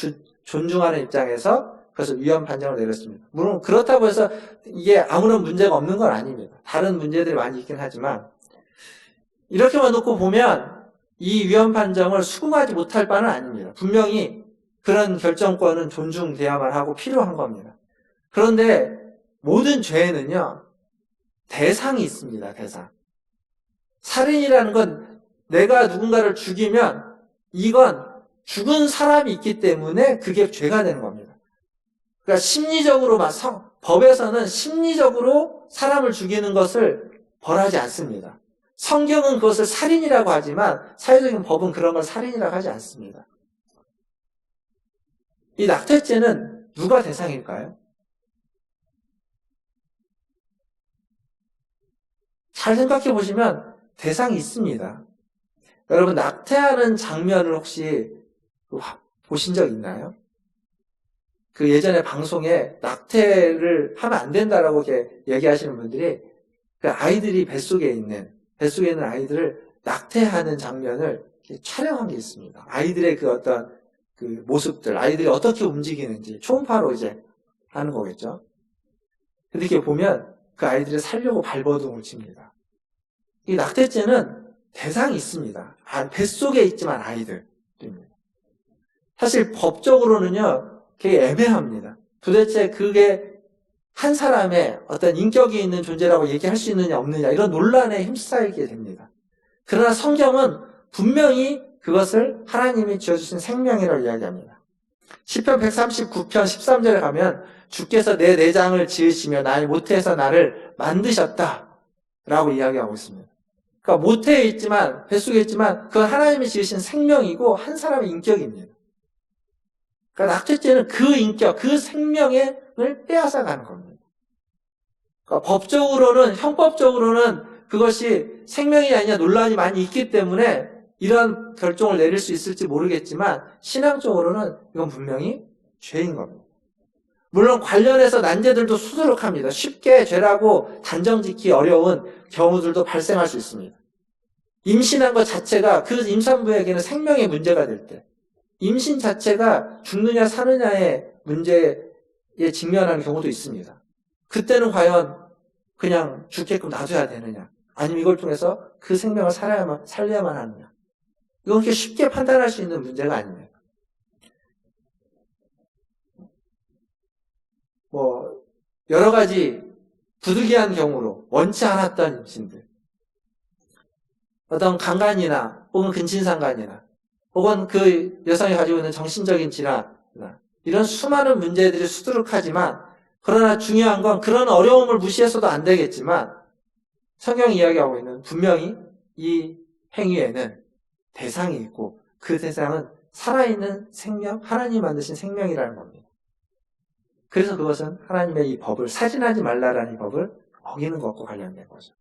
존중하는 입장에서 그것을 위헌 판정을 내렸습니다. 물론 그렇다고 해서 이게 아무런 문제가 없는 건 아닙니다. 다른 문제들이 많이 있긴 하지만 이렇게만 놓고 보면 이 위헌 판정을 수긍하지 못할 바는 아닙니다. 분명히 그런 결정권은 존중돼야만 하고 필요한 겁니다. 그런데 모든 죄에는요, 대상이 있습니다. 대상. 살인이라는 건 내가 누군가를 죽이면 이건 죽은 사람이 있기 때문에 그게 죄가 되는 겁니다. 그러니까 심리적으로, 법에서는 심리적으로 사람을 죽이는 것을 벌하지 않습니다. 성경은 그것을 살인이라고 하지만 사회적인 법은 그런 걸 살인이라고 하지 않습니다. 이 낙태죄는 누가 대상일까요? 잘 생각해 보시면 대상이 있습니다. 여러분, 낙태하는 장면을 혹시 보신 적 있나요? 그 예전에 방송에 낙태를 하면 안 된다라고 이렇게 얘기하시는 분들이 그 아이들이 뱃속에 있는 아이들을 낙태하는 장면을 촬영한 게 있습니다. 아이들의 그 어떤 그 모습들, 아이들이 어떻게 움직이는지 초음파로 이제 하는 거겠죠. 이렇게 보면 그 아이들이 살려고 발버둥을 칩니다. 이 낙태죄는 대상이 있습니다. 뱃속에 있지만 아이들입니다. 사실 법적으로는요, 되게 애매합니다. 도대체 그게 한 사람의 어떤 인격이 있는 존재라고 얘기할 수 있느냐 없느냐 이런 논란에 휩싸이게 됩니다. 그러나 성경은 분명히 그것을 하나님이 지어주신 생명이라고 이야기합니다. 시편 139편 13절에 가면 주께서 내 내장을 지으시며 나의 모태에서 나를 만드셨다 라고 이야기하고 있습니다. 그러니까 모태에 있지만 뱃속에 있지만 그건 하나님이 지으신 생명이고 한 사람의 인격입니다. 그러니까 낙태죄는 그 인격, 그 생명을 빼앗아 가는 겁니다. 그러니까 법적으로는, 형법적으로는 그것이 생명이 아니냐 논란이 많이 있기 때문에 이런 결정을 내릴 수 있을지 모르겠지만 신앙적으로는 이건 분명히 죄인 겁니다. 물론 관련해서 난제들도 수두룩합니다. 쉽게 죄라고 단정짓기 어려운 경우들도 발생할 수 있습니다. 임신한 것 자체가 그 임산부에게는 생명의 문제가 될 때, 임신 자체가 죽느냐 사느냐의 문제에 직면하는 경우도 있습니다. 그때는 과연 그냥 죽게끔 놔둬야 되느냐, 아니면 이걸 통해서 그 생명을 살려야만 하느냐, 이건 그렇게 쉽게 판단할 수 있는 문제가 아닙니다. 여러 가지 부득이한 경우로 원치 않았던 임신들, 어떤 강간이나 혹은 근친상간이나 혹은 그 여성이 가지고 있는 정신적인 질환이나 이런 수많은 문제들이 수두룩하지만, 그러나 중요한 건 그런 어려움을 무시해서도 안 되겠지만 성경이 이야기하고 있는 분명히 이 행위에는 대상이 있고 그 대상은 살아있는 생명, 하나님이 만드신 생명이라는 겁니다. 그래서 그것은 하나님의 이 법을, 살인하지 말라라는 이 법을 어기는 것과 관련된 거죠.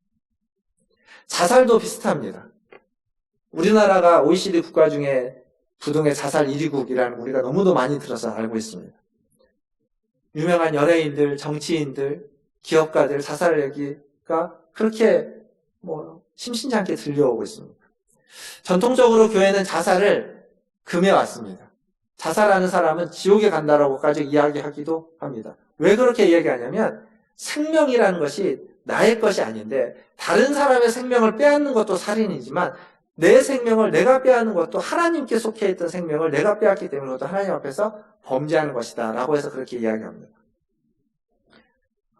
자살도 비슷합니다. 우리나라가 OECD 국가 중에 부동의 자살 1위국이라는 우리가 너무도 많이 들어서 알고 있습니다. 유명한 연예인들, 정치인들, 기업가들 자살 얘기가 그렇게 심심찮게 들려오고 있습니다. 전통적으로 교회는 자살을 금해왔습니다. 자살하는 사람은 지옥에 간다라고까지 이야기하기도 합니다. 왜 그렇게 이야기하냐면 생명이라는 것이 나의 것이 아닌데 다른 사람의 생명을 빼앗는 것도 살인이지만 내 생명을 내가 빼앗는 것도 하나님께 속해 있던 생명을 내가 빼앗기 때문에 그것도 하나님 앞에서 범죄하는 것이다 라고 해서 그렇게 이야기합니다.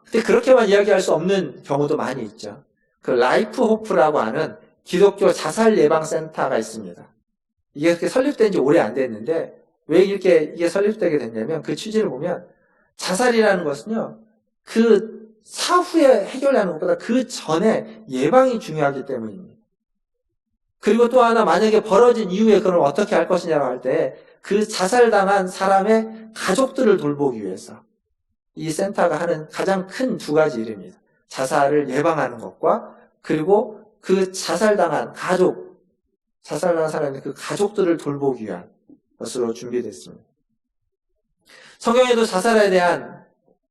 근데 그렇게만 이야기할 수 없는 경우도 많이 있죠. 그 라이프 호프라고 하는 기독교 자살 예방 센터가 있습니다. 이게 그렇게 설립된 지 오래 안 됐는데 왜 이게 설립되게 됐냐면 그 취지를 보면 자살이라는 것은요, 그 사후에 해결하는 것보다 그 전에 예방이 중요하기 때문입니다. 그리고 또 하나, 만약에 벌어진 이후에 그럼 어떻게 할 것이냐고 할 때 그 자살당한 사람의 가족들을 돌보기 위해서 이 센터가 하는 가장 큰 두 가지 일입니다. 자살을 예방하는 것과 그리고 그 자살당한 사람의 그 가족들을 돌보기 위한 것으로 준비됐습니다. 성경에도 자살에 대한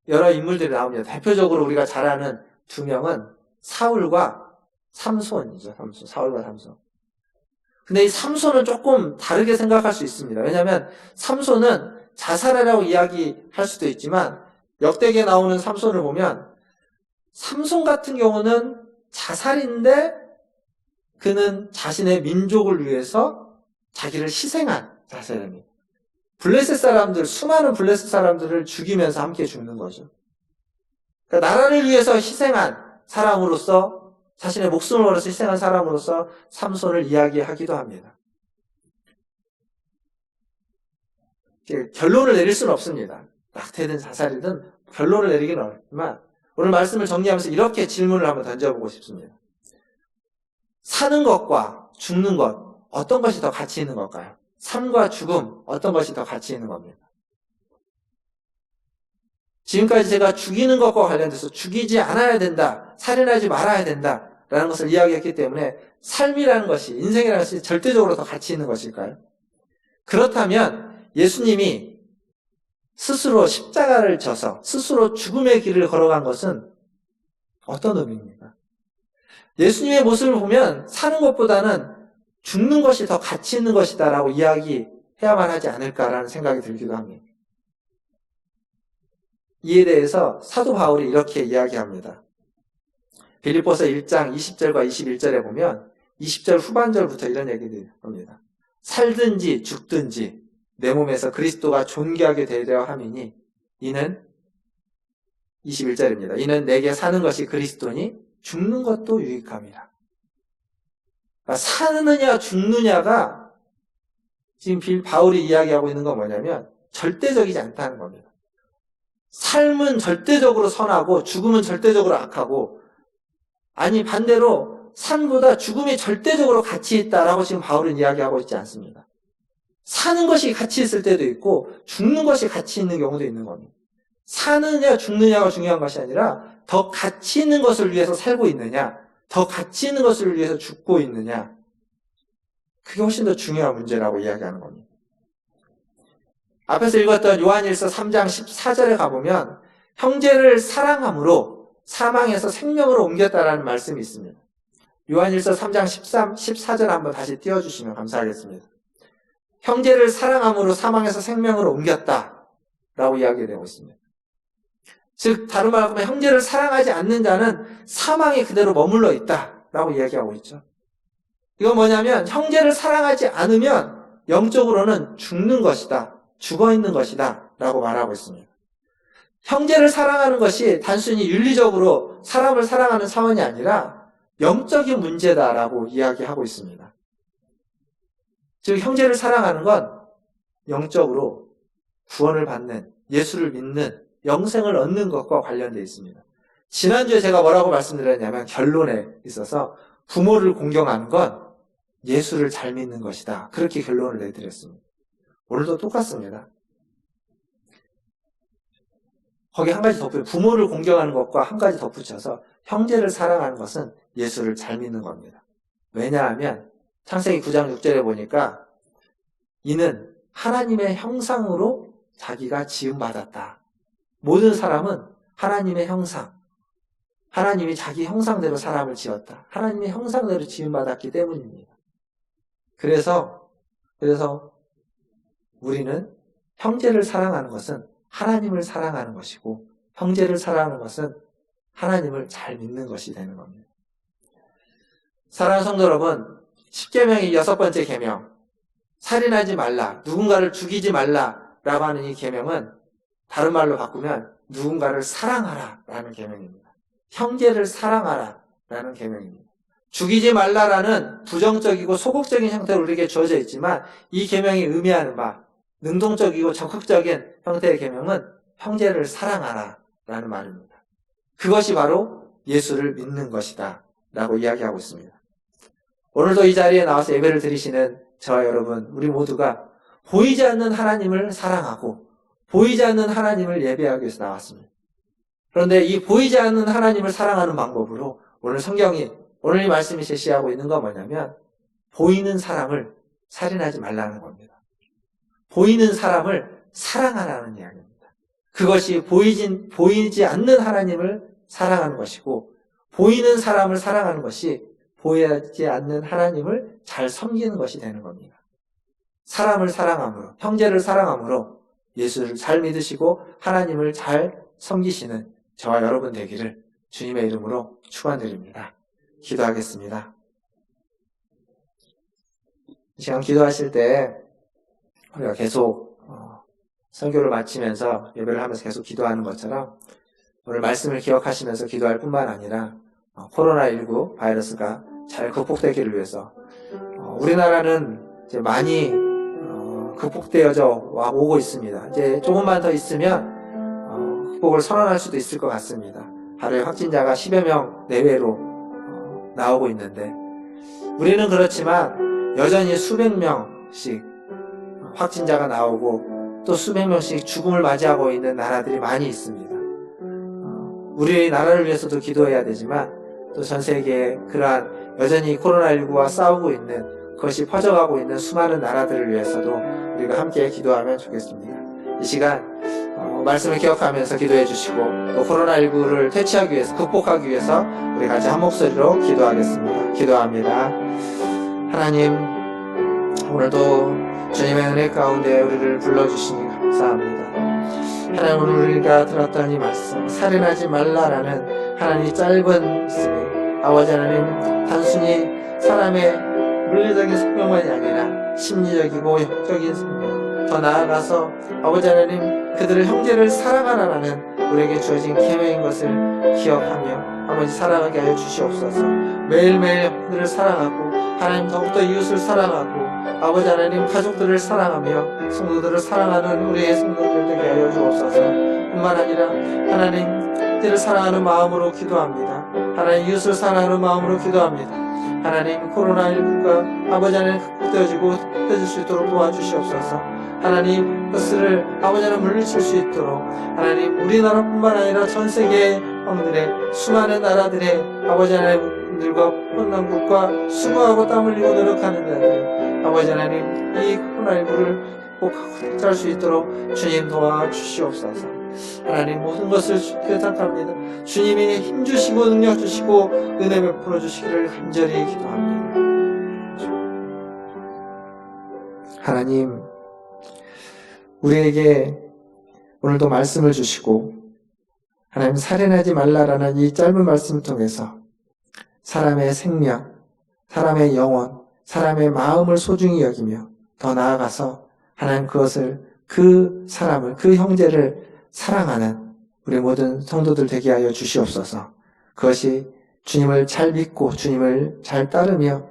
여러 인물들이 나옵니다. 대표적으로 우리가 잘 아는 두 명은 사울과 삼손이죠. 사울과 삼손. 근데 이 삼손은 조금 다르게 생각할 수 있습니다. 왜냐하면 삼손은 자살하라고 이야기할 수도 있지만 역대기에 나오는 삼손을 보면 삼손 같은 경우는 자살인데 그는 자신의 민족을 위해서 자기를 희생한 자살입니다. 블레셋 사람들, 수많은 블레셋 사람들을 죽이면서 함께 죽는 거죠. 그러니까 나라를 위해서 희생한 사람으로서, 자신의 목숨을 걸어서 희생한 사람으로서 삼손을 이야기하기도 합니다. 결론을 내릴 수는 없습니다. 낙태든 자살이든 결론을 내리기는 어렵지만 오늘 말씀을 정리하면서 이렇게 질문을 한번 던져보고 싶습니다. 사는 것과 죽는 것, 어떤 것이 더 가치 있는 걸까요? 삶과 죽음, 어떤 것이 더 가치 있는 겁니까? 지금까지 제가 죽이는 것과 관련돼서 죽이지 않아야 된다, 살인하지 말아야 된다 라는 것을 이야기했기 때문에 삶이라는 것이, 인생이라는 것이 절대적으로 더 가치 있는 것일까요? 그렇다면 예수님이 스스로 십자가를 져서 스스로 죽음의 길을 걸어간 것은 어떤 의미입니까? 예수님의 모습을 보면 사는 것보다는 죽는 것이 더 가치 있는 것이다 라고 이야기해야만 하지 않을까라는 생각이 들기도 합니다. 이에 대해서 사도 바울이 이렇게 이야기합니다. 빌립보서 1장 20절과 21절에 보면 20절 후반절부터 이런 얘기를 합니다. 살든지 죽든지 내 몸에서 그리스도가 존귀하게 되려 함이니 이는 21절입니다. 이는 내게 사는 것이 그리스도니 죽는 것도 유익함이라. 그러니까 사느냐 죽느냐가 지금 바울이 이야기하고 있는 건 뭐냐면 절대적이지 않다는 겁니다. 삶은 절대적으로 선하고 죽음은 절대적으로 악하고, 아니 반대로 삶보다 죽음이 절대적으로 가치 있다라고 지금 바울은 이야기하고 있지 않습니다. 사는 것이 가치 있을 때도 있고 죽는 것이 가치 있는 경우도 있는 겁니다. 사느냐 죽느냐가 중요한 것이 아니라 더 가치 있는 것을 위해서 살고 있느냐, 더 가치 있는 것을 위해서 죽고 있느냐, 그게 훨씬 더 중요한 문제라고 이야기하는 겁니다. 앞에서 읽었던 요한일서 3장 14절에 가보면 형제를 사랑함으로 사망에서 생명으로 옮겼다라는 말씀이 있습니다. 요한일서 3장 14절 한번 다시 띄워주시면 감사하겠습니다. 형제를 사랑함으로 사망에서 생명으로 옮겼다라고 이야기되고 있습니다. 즉 다른 말로 하면 형제를 사랑하지 않는 자는 사망에 그대로 머물러 있다라고 이야기하고 있죠. 이건 뭐냐면 형제를 사랑하지 않으면 영적으로는 죽는 것이다, 죽어있는 것이다 라고 말하고 있습니다. 형제를 사랑하는 것이 단순히 윤리적으로 사람을 사랑하는 차원이 아니라 영적인 문제다라고 이야기하고 있습니다. 즉 형제를 사랑하는 건 영적으로 구원을 받는, 예수를 믿는, 영생을 얻는 것과 관련되어 있습니다. 지난주에 제가 뭐라고 말씀드렸냐면 결론에 있어서 부모를 공경하는 건 예수를 잘 믿는 것이다, 그렇게 결론을 내드렸습니다. 오늘도 똑같습니다. 거기 한 가지 덧붙여, 부모를 공경하는 것과 한 가지 덧붙여서 형제를 사랑하는 것은 예수를 잘 믿는 겁니다. 왜냐하면 창세기 9장 6절에 보니까 이는 하나님의 형상으로 자기가 지음받았다. 모든 사람은 하나님의 형상, 하나님이 자기 형상대로 사람을 지었다, 하나님의 형상대로 지음받았기 때문입니다. 그래서 우리는 형제를 사랑하는 것은 하나님을 사랑하는 것이고, 형제를 사랑하는 것은 하나님을 잘 믿는 것이 되는 겁니다. 사랑하는 성도 여러분, 10계명의 6번째 계명, 살인하지 말라, 누군가를 죽이지 말라라고 하는 이 계명은 다른 말로 바꾸면 누군가를 사랑하라 라는 계명입니다. 형제를 사랑하라 라는 계명입니다. 죽이지 말라라는 부정적이고 소극적인 형태로 우리에게 주어져 있지만 이 계명이 의미하는 바, 능동적이고 적극적인 형태의 계명은 형제를 사랑하라 라는 말입니다. 그것이 바로 예수를 믿는 것이다 라고 이야기하고 있습니다. 오늘도 이 자리에 나와서 예배를 드리시는 저와 여러분, 우리 모두가 보이지 않는 하나님을 사랑하고 보이지 않는 하나님을 예배하기 위해서 나왔습니다. 그런데 이 보이지 않는 하나님을 사랑하는 방법으로 오늘 이 말씀이 제시하고 있는 건 뭐냐면 보이는 사람을 살인하지 말라는 겁니다. 보이는 사람을 사랑하라는 이야기입니다. 그것이 보이지 않는 하나님을 사랑하는 것이고, 보이는 사람을 사랑하는 것이 보이지 않는 하나님을 잘 섬기는 것이 되는 겁니다. 사람을 사랑함으로, 형제를 사랑함으로 예수를 잘 믿으시고 하나님을 잘 섬기시는 저와 여러분 되기를 주님의 이름으로 축원드립니다. 기도하겠습니다. 이 시간 기도하실 때 우리가 계속 설교를 마치면서 예배를 하면서 계속 기도하는 것처럼 오늘 말씀을 기억하시면서 기도할 뿐만 아니라 코로나19 바이러스가 잘 극복되기를 위해서 우리나라는 이제 많이 극복되어져 오고 있습니다. 이제 조금만 더 있으면 극복을 선언할 수도 있을 것 같습니다. 하루에 확진자가 10여 명 내외로 나오고 있는데, 우리는 그렇지만 여전히 수백 명씩 확진자가 나오고 또 수백 명씩 죽음을 맞이하고 있는 나라들이 많이 있습니다. 우리 나라를 위해서도 기도해야 되지만 또 전 세계에 그러한 여전히 코로나19와 싸우고 있는, 그것이 퍼져가고 있는 수많은 나라들을 위해서도 우리가 함께 기도하면 좋겠습니다. 이 시간 말씀을 기억하면서 기도해 주시고 또 코로나19를 퇴치하기 위해서, 극복하기 위해서 우리 같이 한 목소리로 기도하겠습니다. 기도합니다. 하나님, 오늘도 주님의 은혜 가운데 우리를 불러주시니 감사합니다. 하나님, 오늘 우리가 들었던 이 말씀, 살인하지 말라라는 하나님 짧은 말씀이 아버지 하나님, 단순히 사람의 물리적인 생명만이 아니라 심리적이고 영적인 생명, 더 나아가서 아버지 하나님, 그들을 형제를 사랑하라라는 우리에게 주어진 계명인 것을 기억하며 아버지 살아가게 하여 주시옵소서. 매일매일 형들을 사랑하고 하나님, 더욱더 이웃을 사랑하고 아버지 하나님, 가족들을 사랑하며 성도들을 사랑하는 우리의 성도들 되게 하여 주옵소서. 뿐만 아니라 하나님, 그들을 사랑하는 마음으로 기도합니다. 하나님, 이웃을 사랑하는 마음으로 기도합니다. 하나님, 코로나19가 아버지 하나님 극복되어지고 흩어질 수 있도록 도와주시옵소서. 하나님, 그것을 아버지 하나님 물리칠 수 있도록 하나님, 우리나라뿐만 아니라 전 세계의 왕들의 수많은 나라들의 아버지 하나님들과 혼난국과 수고하고 땀 흘리고 노력하는 자들, 아버지 하나님, 이 코로나19를 극복하고 대처할 수 있도록 주님 도와주시옵소서. 하나님, 모든 것을 주께 부탁합니다. 주님이 힘주시고 능력 주시고 은혜 베풀어 주시기를 간절히 기도합니다. 하나님, 우리에게 오늘도 말씀을 주시고 하나님, 살인하지 말라라는 이 짧은 말씀을 통해서 사람의 생명, 사람의 영혼, 사람의 마음을 소중히 여기며 더 나아가서 하나님, 그것을, 그 사람을, 그 형제를 사랑하는 우리 모든 성도들 되게 하여 주시옵소서. 그것이 주님을 잘 믿고 주님을 잘 따르며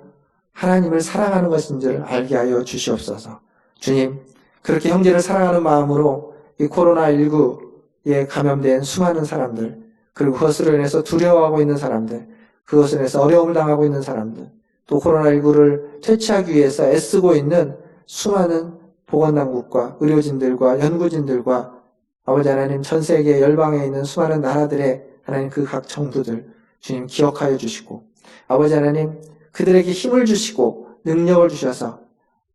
하나님을 사랑하는 것인 줄 알게 하여 주시옵소서. 주님, 그렇게 형제를 사랑하는 마음으로 이 코로나19에 감염된 수많은 사람들, 그리고 그것으로 인해서 두려워하고 있는 사람들, 그것으로 인해서 어려움을 당하고 있는 사람들, 또 코로나19를 퇴치하기 위해서 애쓰고 있는 수많은 보건당국과 의료진들과 연구진들과 아버지 하나님, 전 세계 열방에 있는 수많은 나라들의 하나님, 그 각 정부들 주님 기억하여 주시고 아버지 하나님, 그들에게 힘을 주시고 능력을 주셔서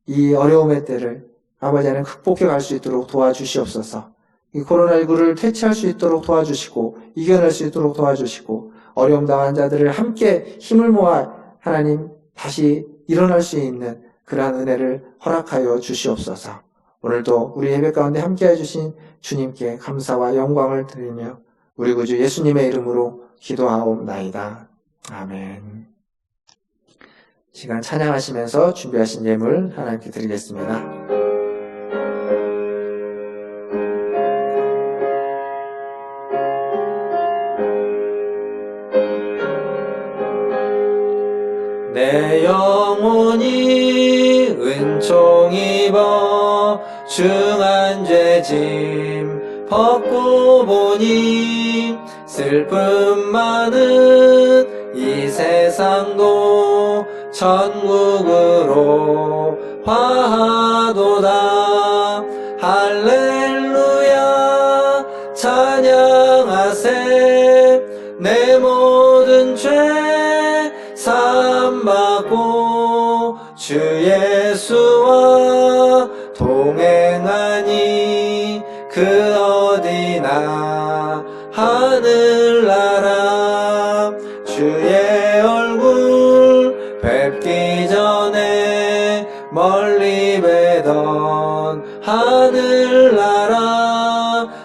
이 어려움의 때를 아버지 하나님 극복해 갈 수 있도록 도와주시옵소서. 이 코로나19를 퇴치할 수 있도록 도와주시고 이겨낼 수 있도록 도와주시고 어려움 당한 자들을 함께 힘을 모아 하나님 다시 일어날 수 있는 그러한 은혜를 허락하여 주시옵소서. 오늘도 우리 예배 가운데 함께해 주신 주님께 감사와 영광을 드리며 우리 구주 예수님의 이름으로 기도하옵나이다. 아멘. 시간 찬양하시면서 준비하신 예물 하나님께 드리겠습니다. 내 영혼이 은총 입어 중한 죄짐 벗고 보니 슬픔 많은 이 세상도 천국으로 화하도다. 할렐루야 찬양하세. 내 모든 죄 사함받고 주 예수와 동행하니 그 어디나 하늘나라. 주의 얼굴 뵙기 전에 멀리 뵈던 하늘나라.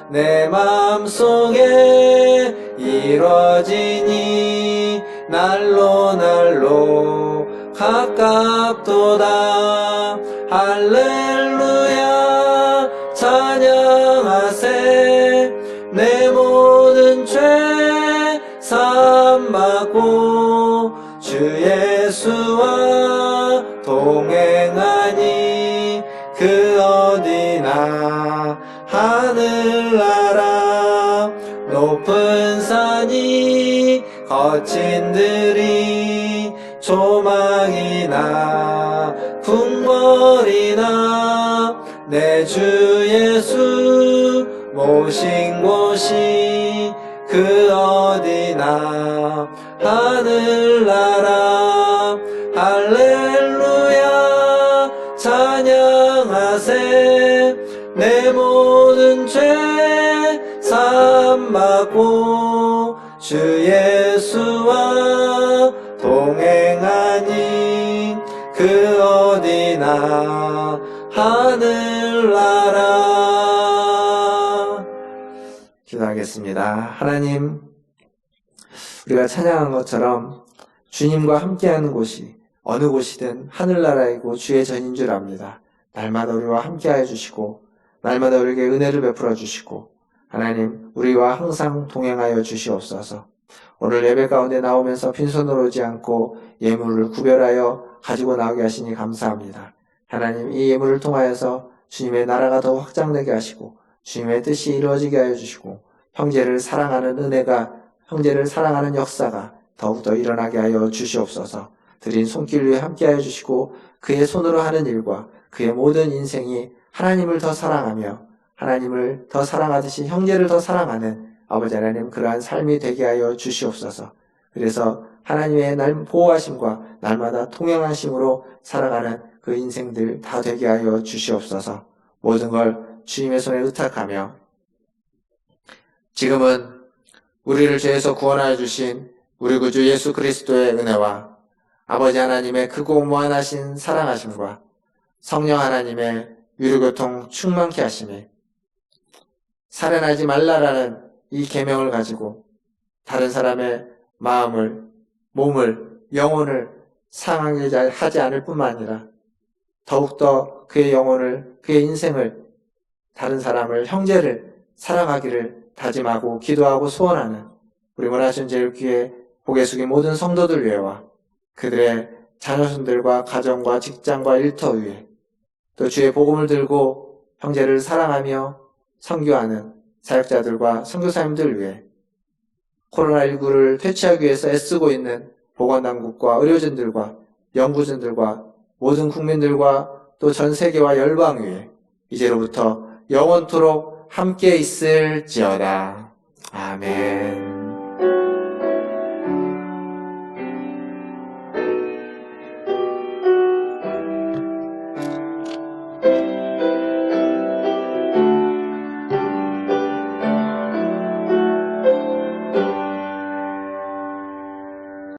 내 맘속에 이루어지니 날로 날로 가깝도다. 할렐루야 찬양하세. 내 모든 죄 사함받고 주 예수와 동행하니 그 어디나 하늘나라. 높은 산이 거친 들이 조망이나 궁궐이나 내 주 예수 모신 곳이 그 어디나 하늘나라. 할렐루야 찬양하세. 내 모든 죄 사함받고 주 예수와 동행하니 그 어디나 하늘나라. 기도하겠습니다. 하나님, 우리가 찬양한 것처럼 주님과 함께하는 곳이 어느 곳이든 하늘나라이고 주의 전인 줄 압니다. 날마다 우리와 함께하여 주시고 날마다 우리에게 은혜를 베풀어 주시고 하나님, 우리와 항상 동행하여 주시옵소서. 오늘 예배 가운데 나오면서 빈손으로 오지 않고 예물을 구별하여 가지고 나오게 하시니 감사합니다. 하나님, 이 예물을 통하여서 주님의 나라가 더 확장되게 하시고 주님의 뜻이 이루어지게 하여 주시고 형제를 사랑하는 은혜가, 형제를 사랑하는 역사가 더욱더 일어나게 하여 주시옵소서. 드린 손길 위에 함께 하여 주시고 그의 손으로 하는 일과 그의 모든 인생이 하나님을 더 사랑하며 하나님을 더 사랑하듯이 형제를 더 사랑하는 아버지 하나님, 그러한 삶이 되게 하여 주시옵소서. 그래서 하나님의 날 보호하심과 날마다 통행하심으로 살아가는 그 인생들 다 되게 하여 주시옵소서. 모든 걸 주님의 손에 의탁하며 지금은 우리를 죄에서 구원하여 주신 우리 구주 예수 그리스도의 은혜와 아버지 하나님의 크고 무한하신 사랑하심과 성령 하나님의 위로교통 충만케 하심에 살인하지 말라라는 이 계명을 가지고 다른 사람의 마음을, 몸을, 영혼을 상하게 하지 않을 뿐만 아니라 더욱더 그의 영혼을, 그의 인생을, 다른 사람을, 형제를 사랑하기를 다짐하고 기도하고 소원하는 우리 문화신 제일교회 고개 숙인 모든 성도들 위해와 그들의 자녀손들과 가정과 직장과 일터 위에 또 주의 복음을 들고 형제를 사랑하며 선교하는 사역자들과 선교사님들 위해 코로나19를 퇴치하기 위해서 애쓰고 있는 보건당국과 의료진들과 연구진들과 모든 국민들과 또 전 세계와 열방 위에 이제로부터 영원토록 함께 있을지어다. 아멘.